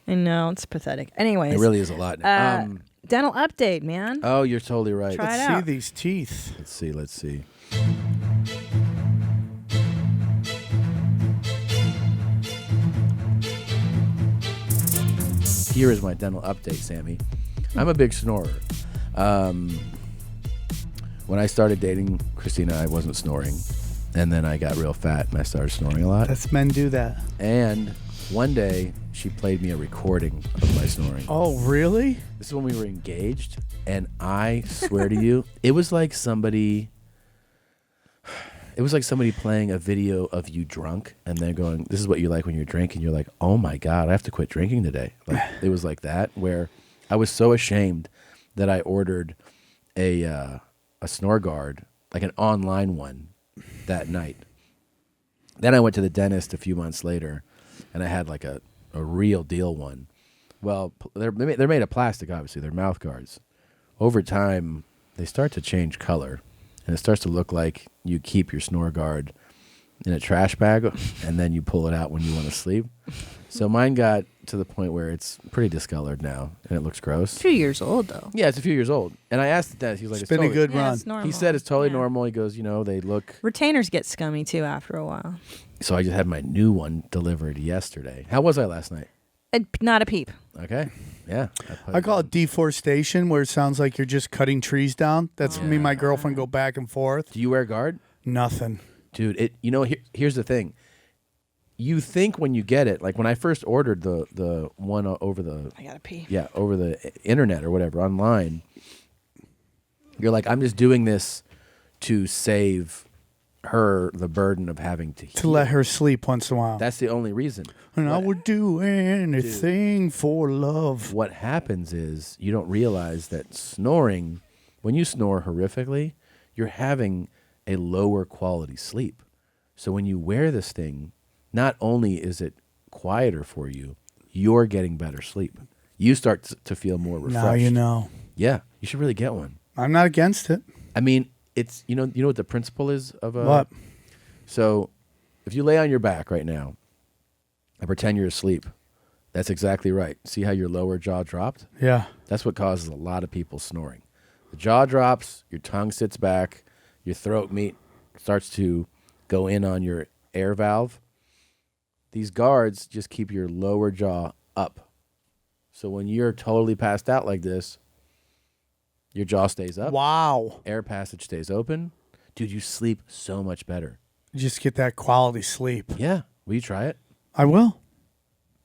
I know, it's pathetic. Anyways. It really is a lot. Dental update, man. Oh, you're totally right. Try it Let's out. see these teeth. Let's see. Here is my dental update, Sammy. I'm a big snorer. When I started dating Christina, I wasn't snoring. And then I got real fat and I started snoring a lot. That's men do that. And one day, she played me a recording of my snoring. Oh, really? This is when we were engaged. And I swear to you, it was like somebody playing a video of you drunk and then going, this is what you like when you're drinking. You're like, oh my God, I have to quit drinking today. Like, it was like that, where I was so ashamed that I ordered a snore guard, like an online one, that night. Then I went to the dentist a few months later and I had like a real deal one. Well, they're made of plastic, obviously. They're mouth guards. Over time, they start to change color. And it starts to look like you keep your snore guard in a trash bag and then you pull it out when you want to sleep. So mine got to the point where it's pretty discolored now and it looks gross. 2 years old, though. Yeah, it's a few years old. And I asked the dentist, he was like, It's been a totally, good run. It's normal. He said it's totally normal. He goes, they look. Retainers get scummy, too, after a while. So I just had my new one delivered yesterday. How was I last night? Not a peep. Okay. Yeah. I call it deforestation, where it sounds like you're just cutting trees down. That's me and my girlfriend go back and forth. Do you wear guard? Nothing. Dude, here's the thing. You think when you get it, like when I first ordered the one over the... I gotta pee. Yeah, over the internet or whatever, online, you're like, I'm just doing this to save her the burden of having to heal. Let her sleep once in a while. That's the only reason. And I would do anything for love. What happens is you don't realize that snoring, when you snore horrifically, you're having a lower quality sleep. So when you wear this thing, not only is it quieter for you, you're getting better sleep. You start to feel more refreshed. Now you know. Yeah, you should really get one. I'm not against it. I mean, it's you know what the principle is of a What? So if you lay on your back right now and pretend you're asleep, that's exactly right. See how your lower jaw dropped? Yeah. That's what causes a lot of people snoring. The jaw drops, your tongue sits back, your throat meat starts to go in on your air valve. These guards just keep your lower jaw up. So when you're totally passed out like this, your jaw stays up. Wow. Air passage stays open. Dude, you sleep so much better. You just get that quality sleep. Yeah. Will you try it? I will.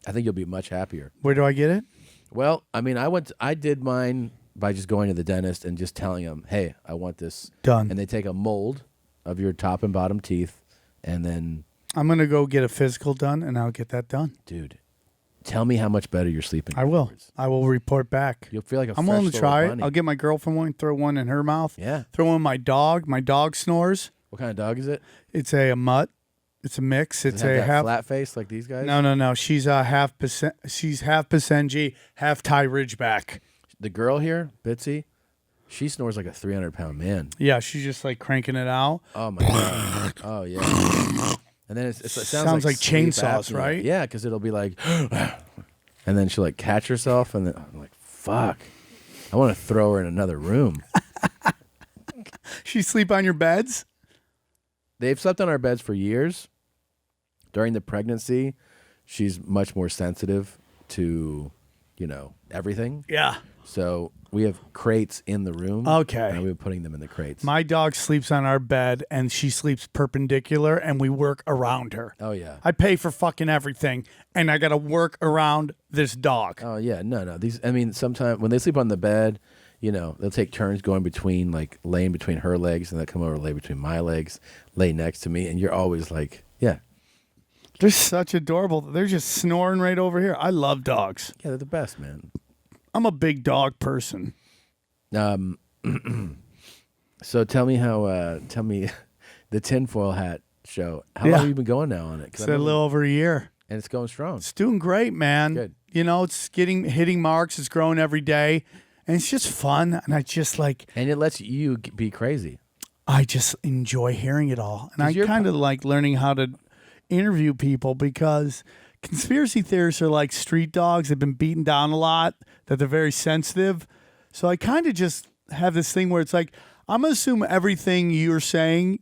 I think you'll be much happier. Where do I get it? Well, I mean, I did mine by just going to the dentist and just telling them, hey, I want this done. And they take a mold of your top and bottom teeth and then... I'm going to go get a physical done and I'll get that done. Dude, tell me how much better you're sleeping. I will. I will report back. You'll feel like a I'm fresh willing to little try bunny. it. I'll get my girlfriend one, throw one in her mouth. Yeah. Throw one in my dog. My dog snores. What kind of dog is it? It's a mutt. It's a mix. Does It's it have a that half flat face like these guys? No. She's half Pasenji, half Thai Ridgeback. The girl here, Bitsy, she snores like a 300-pound man. Yeah, she's just like cranking it out. Oh my god. Oh yeah. And then it sounds like sleep chainsaws, apnea. right? Yeah, because it'll be like, and then she'll like catch herself, and then I'm like, fuck, I want to throw her in another room. She sleep on your beds? They've slept on our beds for years. During the pregnancy, she's much more sensitive to everything. Yeah. So we have crates in the room. Okay. And we're putting them in the crates. My dog sleeps on our bed, and she sleeps perpendicular, and we work around her. Oh, yeah. I pay for fucking everything, and I got to work around this dog. Oh, yeah. No. Sometimes when they sleep on the bed, they'll take turns going between, like, laying between her legs, and they'll come over, lay between my legs, lay next to me, and you're always like, yeah. They're such adorable. They're just snoring right over here. I love dogs. Yeah, they're the best, man. I'm a big dog person. So tell me the Tinfoil Hat Show. How long have you been going now on it? It's a little over a year. And it's going strong. It's doing great, man. Good. It's hitting marks. It's growing every day. And it's just fun. And I just like... And it lets you be crazy. I just enjoy hearing it all. And I kind of like learning how to interview people because conspiracy theorists are like street dogs. They've been beaten down a lot, that they're very sensitive. So I kind of just have this thing where it's like, I'm going to assume everything you're saying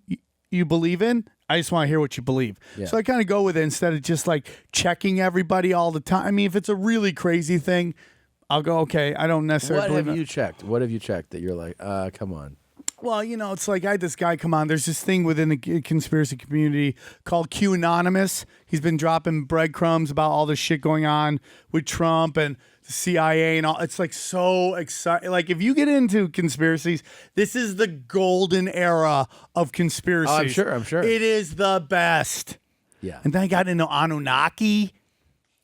you believe in. I just want to hear what you believe. Yeah. So I kind of go with it instead of just like checking everybody all the time. I mean, if it's a really crazy thing, I'll go, okay, I don't necessarily believe it. What have you checked that you're like, come on? Well, it's like I had this guy come on. There's this thing within the conspiracy community called Q Anonymous. He's been dropping breadcrumbs about all this shit going on with Trump and the CIA and all. It's like so exciting. Like if you get into conspiracies, this is the golden era of conspiracies. Oh, I'm sure. It is the best. Yeah. And then I got into Anunnaki.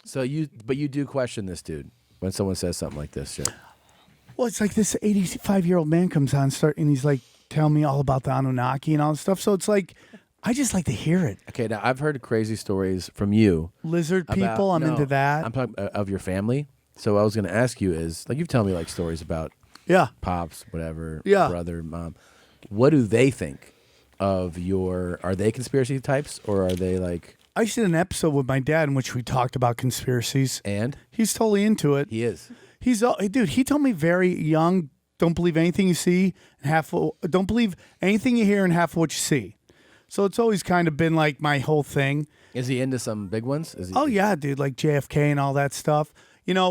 So you do question this dude when someone says something like this shit. Well, it's like this 85-year-old man comes on and he's like telling me all about the Anunnaki and all this stuff. So it's like, I just like to hear it. Okay, now I've heard crazy stories from you. Lizard people, I'm into that. I'm talking of your family. So I was going to ask you is, like, you've told me like stories about pops, whatever, brother, mom. What do they think of are they conspiracy types or are they like... I did an episode with my dad in which we talked about conspiracies. And? He's totally into it. He is. Dude, he told me very young, don't believe anything you see, and don't believe anything you hear and half of what you see. So it's always kind of been like my whole thing. Is he into some big ones? Yeah, dude, like JFK and all that stuff.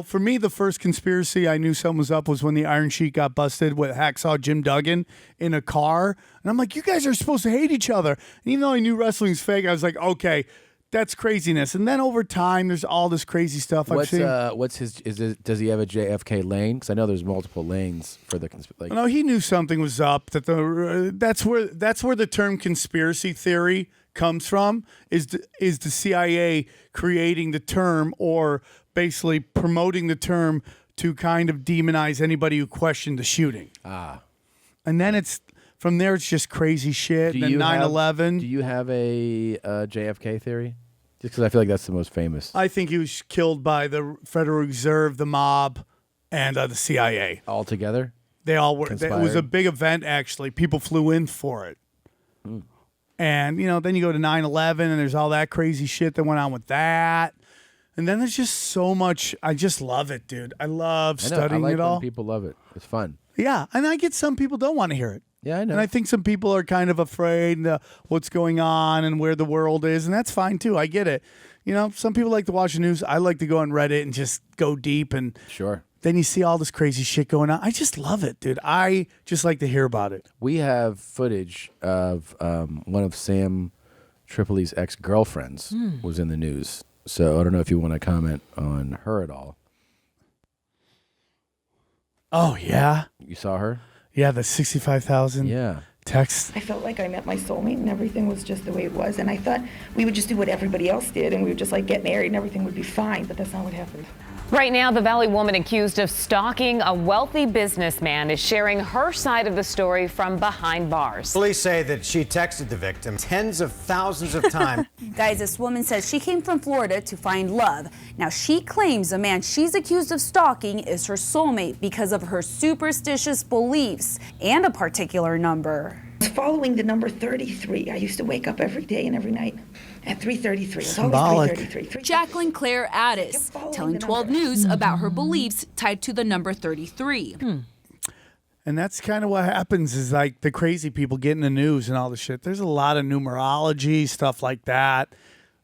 For me, the first conspiracy I knew something was up was when the Iron Sheik got busted with Hacksaw Jim Duggan in a car. And I'm like, you guys are supposed to hate each other. And even though I knew wrestling's fake, I was like, okay, that's craziness. And then over time, there's all this crazy stuff I've seen. Does he have a JFK lane? Because I know there's multiple lanes for the conspiracy. No, he knew something was up. That's where the term conspiracy theory comes from. Is the CIA creating the term or basically promoting the term to kind of demonize anybody who questioned the shooting? And then from there, it's just crazy shit. And then 9/11. Do you have a JFK theory? Just because I feel like that's the most famous. I think he was killed by the Federal Reserve, the mob, and the CIA. All together? They all were. It was a big event, actually. People flew in for it. And, then you go to 9/11, and there's all that crazy shit that went on with that. And then there's just so much. I just love it, dude. I love studying it all. When people love it. It's fun. Yeah, and I get some people don't want to hear it. Yeah, I know. And I think some people are kind of afraid of what's going on and where the world is, and that's fine too. I get it. Some people like to watch the news. I like to go on Reddit and just go deep, and sure. Then you see all this crazy shit going on. I just love it, dude. I just like to hear about it. We have footage of one of Sam Tripoli's ex-girlfriends was in the news. So I don't know if you want to comment on her at all. Oh, yeah? You saw her? Yeah, the 65,000 text. I felt like I met my soulmate and everything was just the way it was. And I thought we would just do what everybody else did and we would just like get married and everything would be fine. But that's not what happened. Right now, the Valley woman accused of stalking a wealthy businessman is sharing her side of the story from behind bars. Police say that she texted the victim tens of thousands of times. Guys, this woman says she came from Florida to find love. Now, she claims the man she's accused of stalking is her soulmate because of her superstitious beliefs and a particular number. Following the number 33, I used to wake up every day and every night at 3:33. Symbolic. 3:33. Jacqueline Claire Addis telling 12 News about her beliefs tied to the number 33. And that's kind of what happens is like the crazy people get in the news and all the shit. There's a lot of numerology, stuff like that.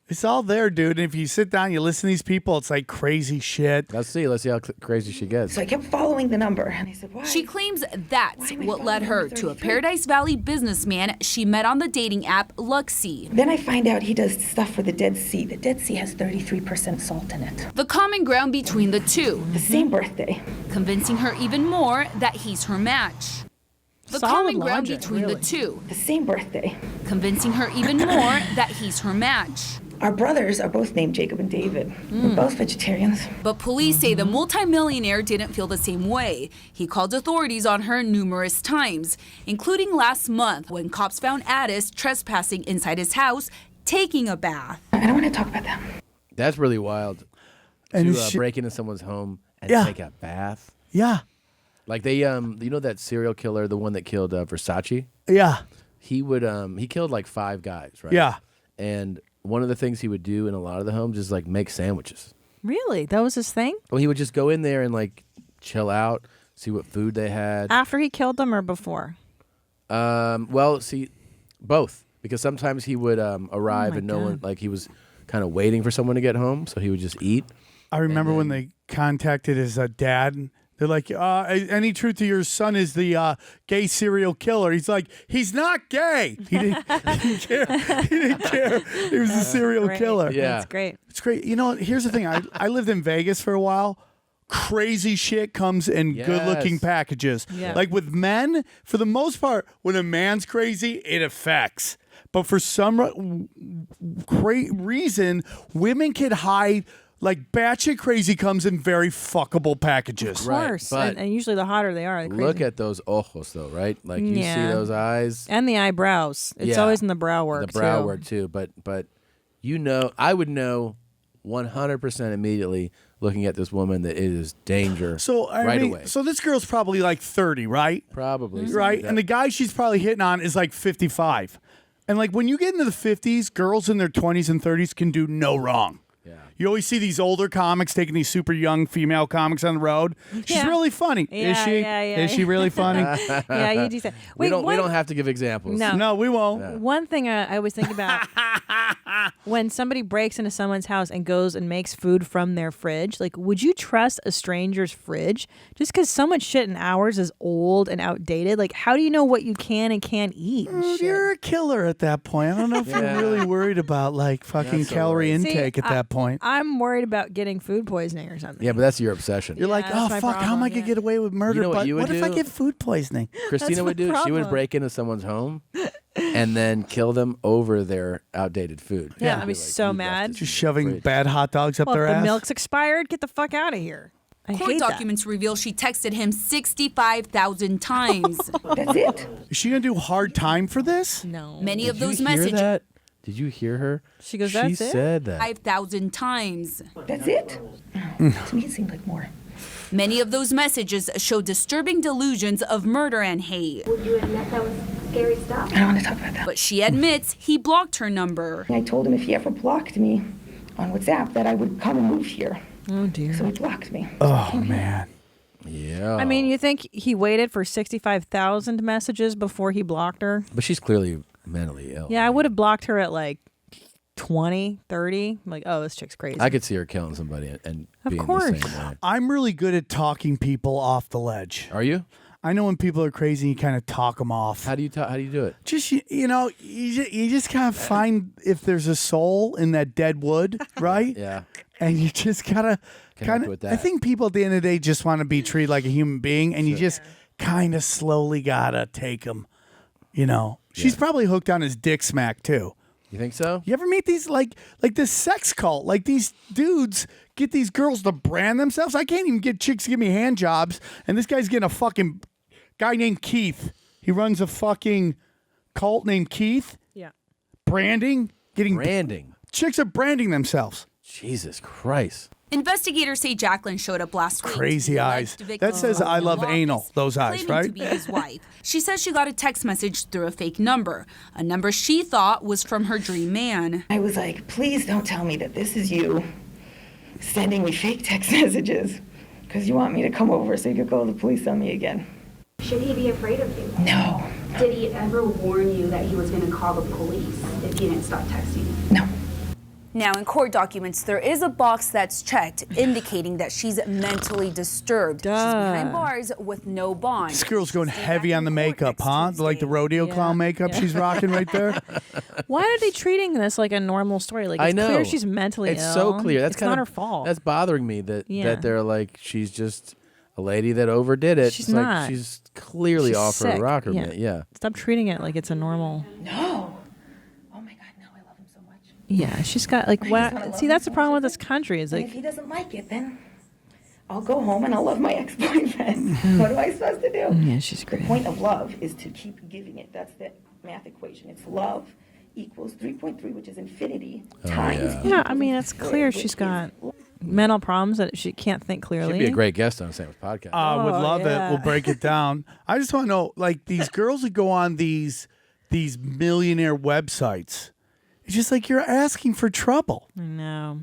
It's all there, dude. And if you sit down, you listen to these people, it's like crazy shit. Let's see how crazy she gets. So I kept following the number, and I said, why? She claims that's what led her to a Paradise Valley businessman she met on the dating app Luxy. Then I find out he does stuff for the Dead Sea. The Dead Sea has 33% salt in it. The common ground between the two. The same birthday. Convincing her even more that he's her match. The common ground between the two. The same birthday. Convincing her even more that he's her match. Our brothers are both named Jacob and David. We're both vegetarians. But police say the multimillionaire didn't feel the same way. He called authorities on her numerous times, including last month when cops found Addis trespassing inside his house, taking a bath. I don't want to talk about that. That's really wild. And To break into someone's home and Yeah. take a bath. Yeah. Like they, you know that serial killer, the one that killed Versace? Yeah. He would, he killed like 5 guys, right? Yeah. And one of the things he would do in a lot of the homes is like make sandwiches. Really? That was his thing? Well, he would just go in there and like chill out, see what food they had. After he killed them or before? Well, see, both. Because sometimes he would arrive and no one, like he was kind of waiting for someone to get home, so he would just eat. I remember when they contacted his dad. They're like, any truth to your son is the gay serial killer. He's like, he's not gay. He didn't care. He didn't care. He was a serial killer. Yeah. That's great. It's great. You know, here's the thing. I lived in Vegas for a while. Crazy shit comes in good-looking packages. Yeah. Like with men, for the most part, when a man's crazy, it affects. But for some reason, women can hide. Like, batshit crazy comes in very fuckable packages. Of course. but and usually the hotter they are, the crazier. Look at those ojos, though, right? Like you see those eyes. And the eyebrows. It's always in the brow work, The brow too. work, too. But you know, I would know 100% immediately looking at this woman that it is danger So right away. So this girl's probably like 30, right? Probably. something Right? like that. And the guy she's probably hitting on is like 55. And like when you get into the 50s, girls in their 20s and 30s can do no wrong. You always see these older comics taking these super young female comics on the road. She's really funny. Is she? Is she really funny? Yeah, you do say. we Wait, don't have to give examples. No, we won't. One thing I always think about when somebody breaks into someone's house and goes and makes food from their fridge, like, would you trust a stranger's fridge? Just because so much shit in ours is old and outdated, like, how do you know what you can and can't eat? You're a killer at that point. I don't know if you're really worried about like fucking calorie intake at that point. I'm worried about getting food poisoning or something. Yeah, but that's your obsession. You're like, oh, that's my fuck, how am I going to get away with murder? You know what but you would what if I do? get food poisoning? Christina would do. She would break into someone's home and then kill them over their outdated food. Yeah, I'd be so mad. Just shoving bad hot dogs up Well, their if the ass. milk's expired, get the fuck out of here. I Court hate that. documents reveal she texted him 65,000 times. That's it. Is she going to do hard time for this? No. Many of those Did you hear messages. that? Did you hear her? She goes, She "That's it?" said that. 5,000 times. That's it? To me, it seemed like more. Many of those messages show disturbing delusions of murder and hate. Would you admit that was scary stuff? I don't want to talk about that. But she admits he blocked her number. I told him if he ever blocked me on WhatsApp that I would come and move here. Oh, dear. So he blocked me. Oh, man. Yeah. I mean, you think he waited for 65,000 messages before he blocked her? But she's clearly mentally ill. Yeah, I would have blocked her at like 20, 30. I'm like, oh, this chick's crazy. I could see her killing somebody and Of being course. the same way. I'm really good at talking people off the ledge. Are you? I know when people are crazy, you kind of talk them off. How do you do it? Just you know, you just kind of find if there's a soul in that dead wood, right? Yeah. And you just gotta Connect with that. I think people at the end of the day just want to be treated like a human being, and you just kind of slowly gotta take them. You know, she's probably hooked on his dick smack too. You think so? You ever meet these like this sex cult? Like these dudes get these girls to brand themselves. I can't even get chicks to give me hand jobs, and this guy's getting a fucking guy named Keith. He runs a fucking cult named Keith. Yeah. Branding, getting branding. Chicks are branding themselves. Jesus Christ. Investigators say Jacqueline showed up last week. Crazy eyes. That says I love anal. Those eyes, claiming right? to be his wife. She says she got a text message through a fake number, a number she thought was from her dream man. I was like, please don't tell me that this is you sending me fake text messages because you want me to come over so you could call the police on me again. Should he be afraid of you? No. Did he ever warn you that he was going to call the police if you didn't stop texting him? No. Now, in court documents, there is a box that's checked indicating that she's mentally disturbed. She's behind bars with no bond. This girl's going heavy on the makeup, huh? Like the rodeo clown makeup she's rocking right there. Why are they treating this like a normal story? Like, it's I know. clear she's mentally ill. It's so clear. That's it's kind not of her fault. That's bothering me that Yeah. they're like, she's just a lady that overdid it. She's It's like not. she's clearly She's off her sick. rocker Yeah. mitt. Yeah. Stop treating it like it's a normal. No. Oh my God, no, I love him so much. Yeah, she's got like I just wanna what? love See, him that's so the problem much. with this country. Is And like if he doesn't like it, then I'll go home and I'll love my ex-boyfriend. What am I supposed to do? Yeah, she's great. The point of love is to keep giving it. That's the math equation. It's love equals 3.3, which is infinity, times. yeah. I mean, it's clear she's got mental problems that she can't think clearly. She'd be a great guest on Sam's podcast. Would love yeah. it. We'll break it down. I just want to know, like, these girls that go on these millionaire websites. It's just like you're asking for trouble. I know.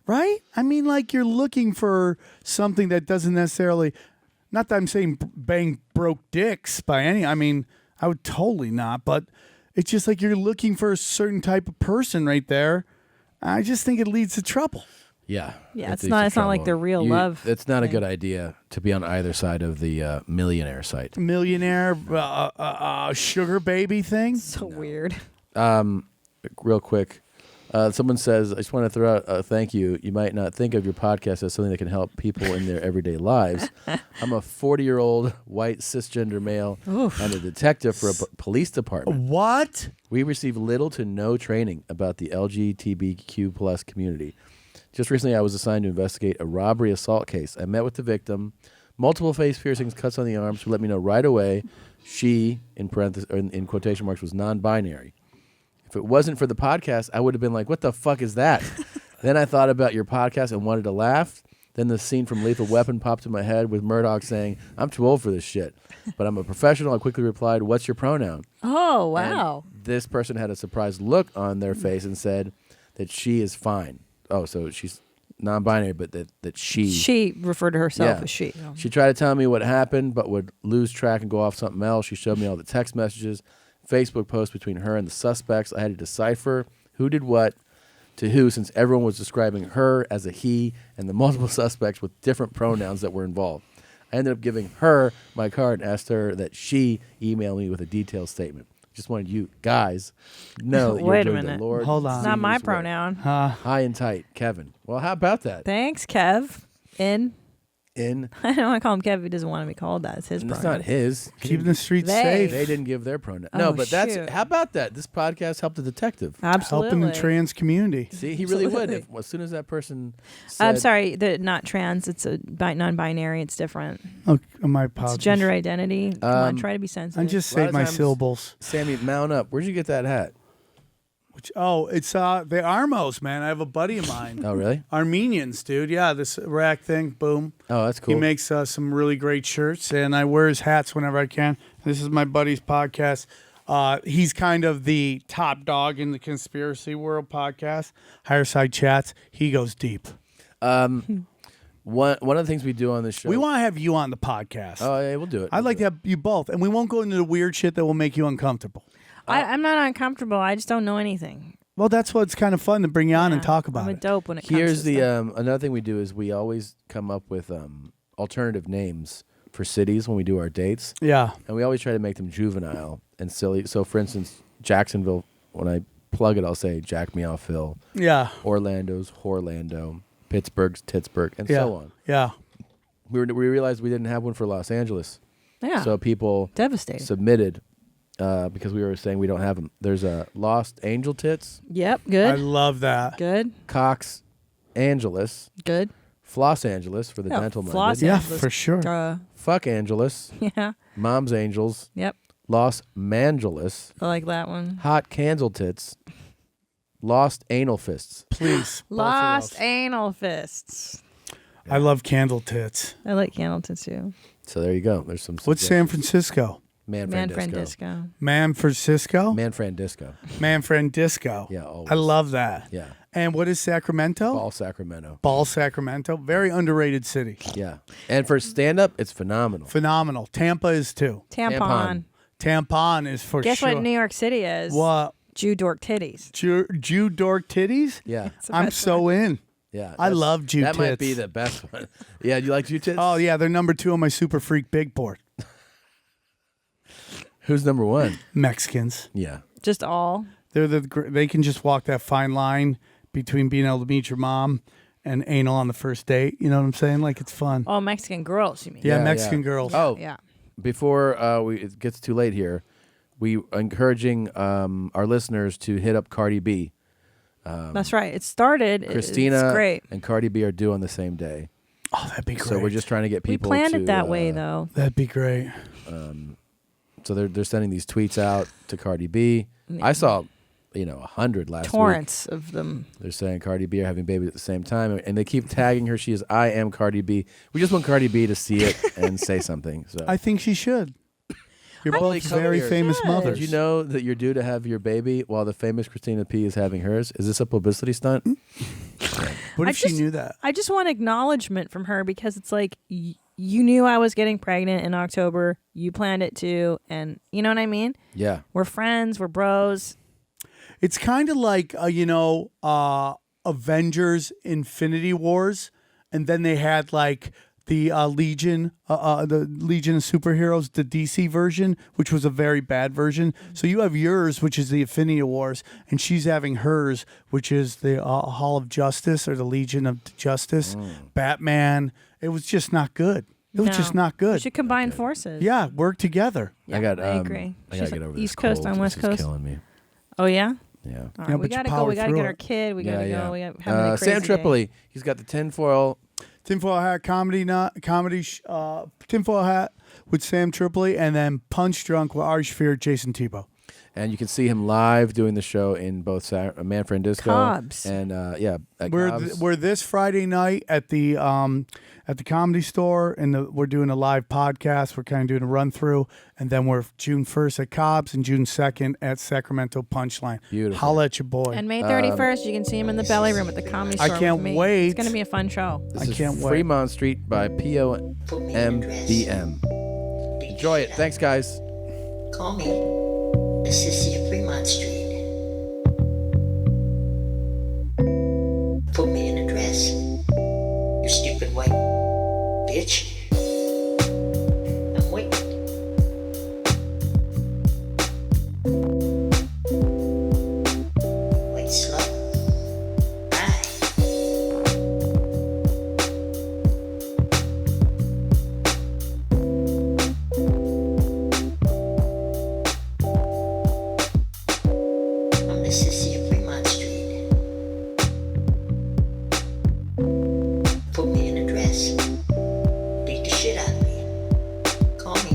Right? I mean, like, you're looking for something that doesn't necessarily, not that I'm saying bang broke dicks by any, I mean, I would totally not, but it's just like you're looking for a certain type of person right there. I just think it leads to trouble. Yeah. Yeah, It it's leads not- to it's not like trouble. the real love It's not a thing. good idea to be on either side of the millionaire site. Millionaire, sugar baby thing. So weird. Real quick. Someone says, I just want to throw out a thank you. You might not think of your podcast as something that can help people in their everyday lives. I'm a 40-year-old white cisgender male. Oof. I'm a detective for a police department. What? We receive little to no training about the LGBTQ plus community. Just recently, I was assigned to investigate a robbery assault case. I met with the victim, multiple face piercings, cuts on the arms, who let me know right away she, in parentheses, or in quotation marks, was non-binary. If it wasn't for the podcast, I would have been like, what the fuck is that? Then I thought about your podcast and wanted to laugh. Then the scene from Lethal Weapon popped in my head with Murdoch saying, I'm too old for this shit. But I'm a professional. I quickly replied, what's your pronoun? Oh, wow. And this person had a surprised look on their face and said that she is fine. Oh, so she's non-binary, but that she... She referred to herself as she. She tried to tell me what happened, but would lose track and go off something else. She showed me all the text messages, Facebook posts between her and the suspects. I had to decipher who did what to who, since everyone was describing her as a he and the multiple suspects with different pronouns that were involved. I ended up giving her my card and asked her that she email me with a detailed statement. Just wanted you guys to know that you're Wait a doing minute. the Lord. Hold on. It's not my See's work. pronoun. High and tight, Kevin. Well, how about that? Thanks, Kev. In. In. I don't want to call him Kev. He doesn't want to be called that. It's his And it's pronoun. not his. Keeping the streets They. safe. They didn't give their pronoun. Oh, No, but that's shoot. how about that? This podcast helped the detective. Absolutely. Helping the trans community. See, he really would. Absolutely. As soon as that person said, I'm sorry, not trans. It's a non-binary. It's different. Oh, my It's apologies. gender identity. Come on, Um, try to be sensitive. I just A lot saved of my times- syllables. Sammy, mount up. Where'd you get that hat? It's the Armos, man. I have a buddy of mine. Oh, really? Armenians, dude. Yeah, this rack thing. Boom. Oh, that's cool. He makes some really great shirts, and I wear his hats whenever I can. This is my buddy's podcast. He's kind of the top dog in the Conspiracy World podcast, Higher Side Chats. He goes deep. One of the things we do on this show. We want to have you on the podcast. Oh, yeah, we'll do it. I'd like to have you both, and we won't go into the weird shit that will make you uncomfortable. I'm not uncomfortable. I just don't know anything. Well, that's what's kind of fun to bring you on and talk about I'm a it. dope when it comes Here's to the stuff. another thing we do is we always come up with alternative names for cities when we do our dates. Yeah. And we always try to make them juvenile and silly. So, for instance, Jacksonville, when I plug it, I'll say Jack Me Offville. Yeah. Orlando's Horlando. Pittsburgh's Titsburg, and Yeah. so on. Yeah. We realized we didn't have one for Los Angeles. Yeah. So people Devastated. submitted because we were saying we don't have them. There's a Lost Angel Tits. Yep, good. I love that. Good. Cox Angeles. Good. Floss Angeles for the Yeah, dental Floss minded. Yeah, Angeles. for sure. Fuck Angeles. Yeah. Mom's Angels. Yep. Los Mangeles. I like that one. Hot Candle Tits. Lost Anal Fists. Please. Lost anal fists. I love candle tits. I like candle tits too. So there you go. There's some. What's San Francisco? Manfran Disco. Manfrancisco? Manfran Disco. Manfran Disco. Yeah, always. I love that. Yeah. And what is Sacramento? Ball Sacramento. Ball Sacramento. Very underrated city. Yeah. And for stand up, it's phenomenal. Phenomenal. Tampa is too. Tampon. Tampon is for Guess sure. what New York City is? What? Jew dork titties. Jew dork titties? Yeah. I'm so in. Yeah. I love Jew that tits. That might be the best one. Yeah, do you like Jew tits? Oh, yeah. They're number 2 on my Super Freak Big Board. Who's number 1? Mexicans. Yeah. Just all. They can just walk that fine line between being able to meet your mom and anal on the first date. You know what I'm saying? Like, it's fun. Oh, Mexican girls, you mean? Yeah, Mexican girls. Oh, yeah. Before it gets too late here, we are encouraging our listeners to hit up Cardi B. That's right. It started. Christina it's great. and Cardi B are due on the same day. Oh, that'd be great. So we're just trying to get people. We planned to, it that way, though. That'd be great. So they're sending these tweets out to Cardi B. I saw, 100 last week. Torrents of them. They're saying Cardi B are having babies at the same time, and they keep tagging her. She is, I am Cardi B. We just want Cardi B to see it and say something. So I think she should. You're both very famous mothers. Did you know that you're due to have your baby while the famous Christina P is having hers? Is this a publicity stunt? What if she knew that? I just want acknowledgement from her because it's like you knew I was getting pregnant in October. You planned it too, and you know what I mean? Yeah. We're friends. We're bros. It's kind of like Avengers Infinity Wars, and then they had like the Legion of Superheroes, the DC version, which was a very bad version. So you have yours, which is the Infinity Wars, and she's having hers, which is the Hall of Justice or the Legion of Justice. Batman. It was just not good. It was just not We good. should combine forces. Yeah, work together. Yeah, I agree. I gotta She's get over East this Coast cold. on West This Coast. is killing me. Oh yeah. Yeah. All right, Yeah, we but you gotta go. power We gotta through get it. our kid. We gotta go. We got Sam crazy Tripoli. He's got the tinfoil Hat Tinfoil Hat with Sam Tripoli, and then Punch Drunk with Ari Shaffir, Jason Tebow. And you can see him live doing the show in both Manfred and Disco Cobb's. and at Cobb's. We're this Friday night at the Comedy Store, and we're doing a live podcast. We're kind of doing a run through, and then we're June 1st at Cobb's and June 2nd at Sacramento Punchline. Beautiful. Holla at your boy. And May 31st, you can see him in the Belly Room at the Comedy I Store. can't with me. wait. It's gonna be a fun show. This is Fremont Street by POMBM. Enjoy it. Thanks, guys. Call me. This is your Fremont Street. Put me in a dress. You stupid white bitch. I'm waiting. White slut. I'm the sissy of Fremont Street. Put me in a dress. Beat the shit out of me. Call me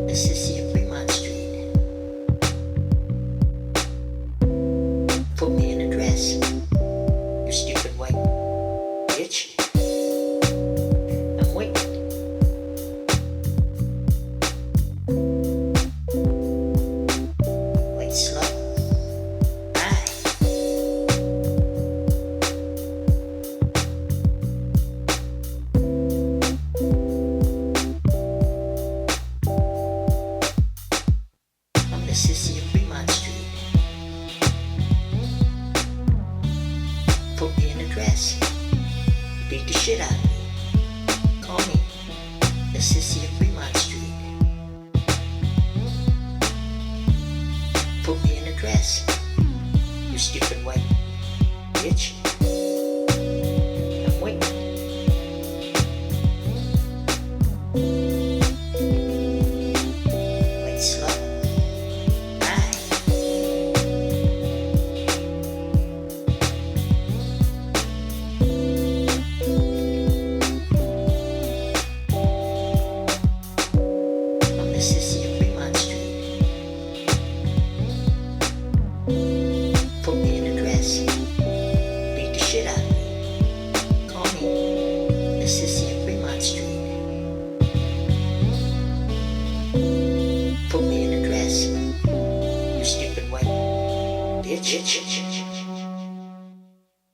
the sissy of Fremont Street. Put me in a dress. You stupid white bitch. I'm waiting. White slut. I'm the sissy of Fremont Street. Put me in a dress. Beat the shit out of me. Call me the sissy of Fremont Street. Put me in a dress. You stupid white bitch. I'm waiting. White slut. I'm the sissy of Fremont Street. Put me in a dress. Beat the shit out of me. Call me the sissy of Fremont Street. Put me in a dress. You stupid white bitch.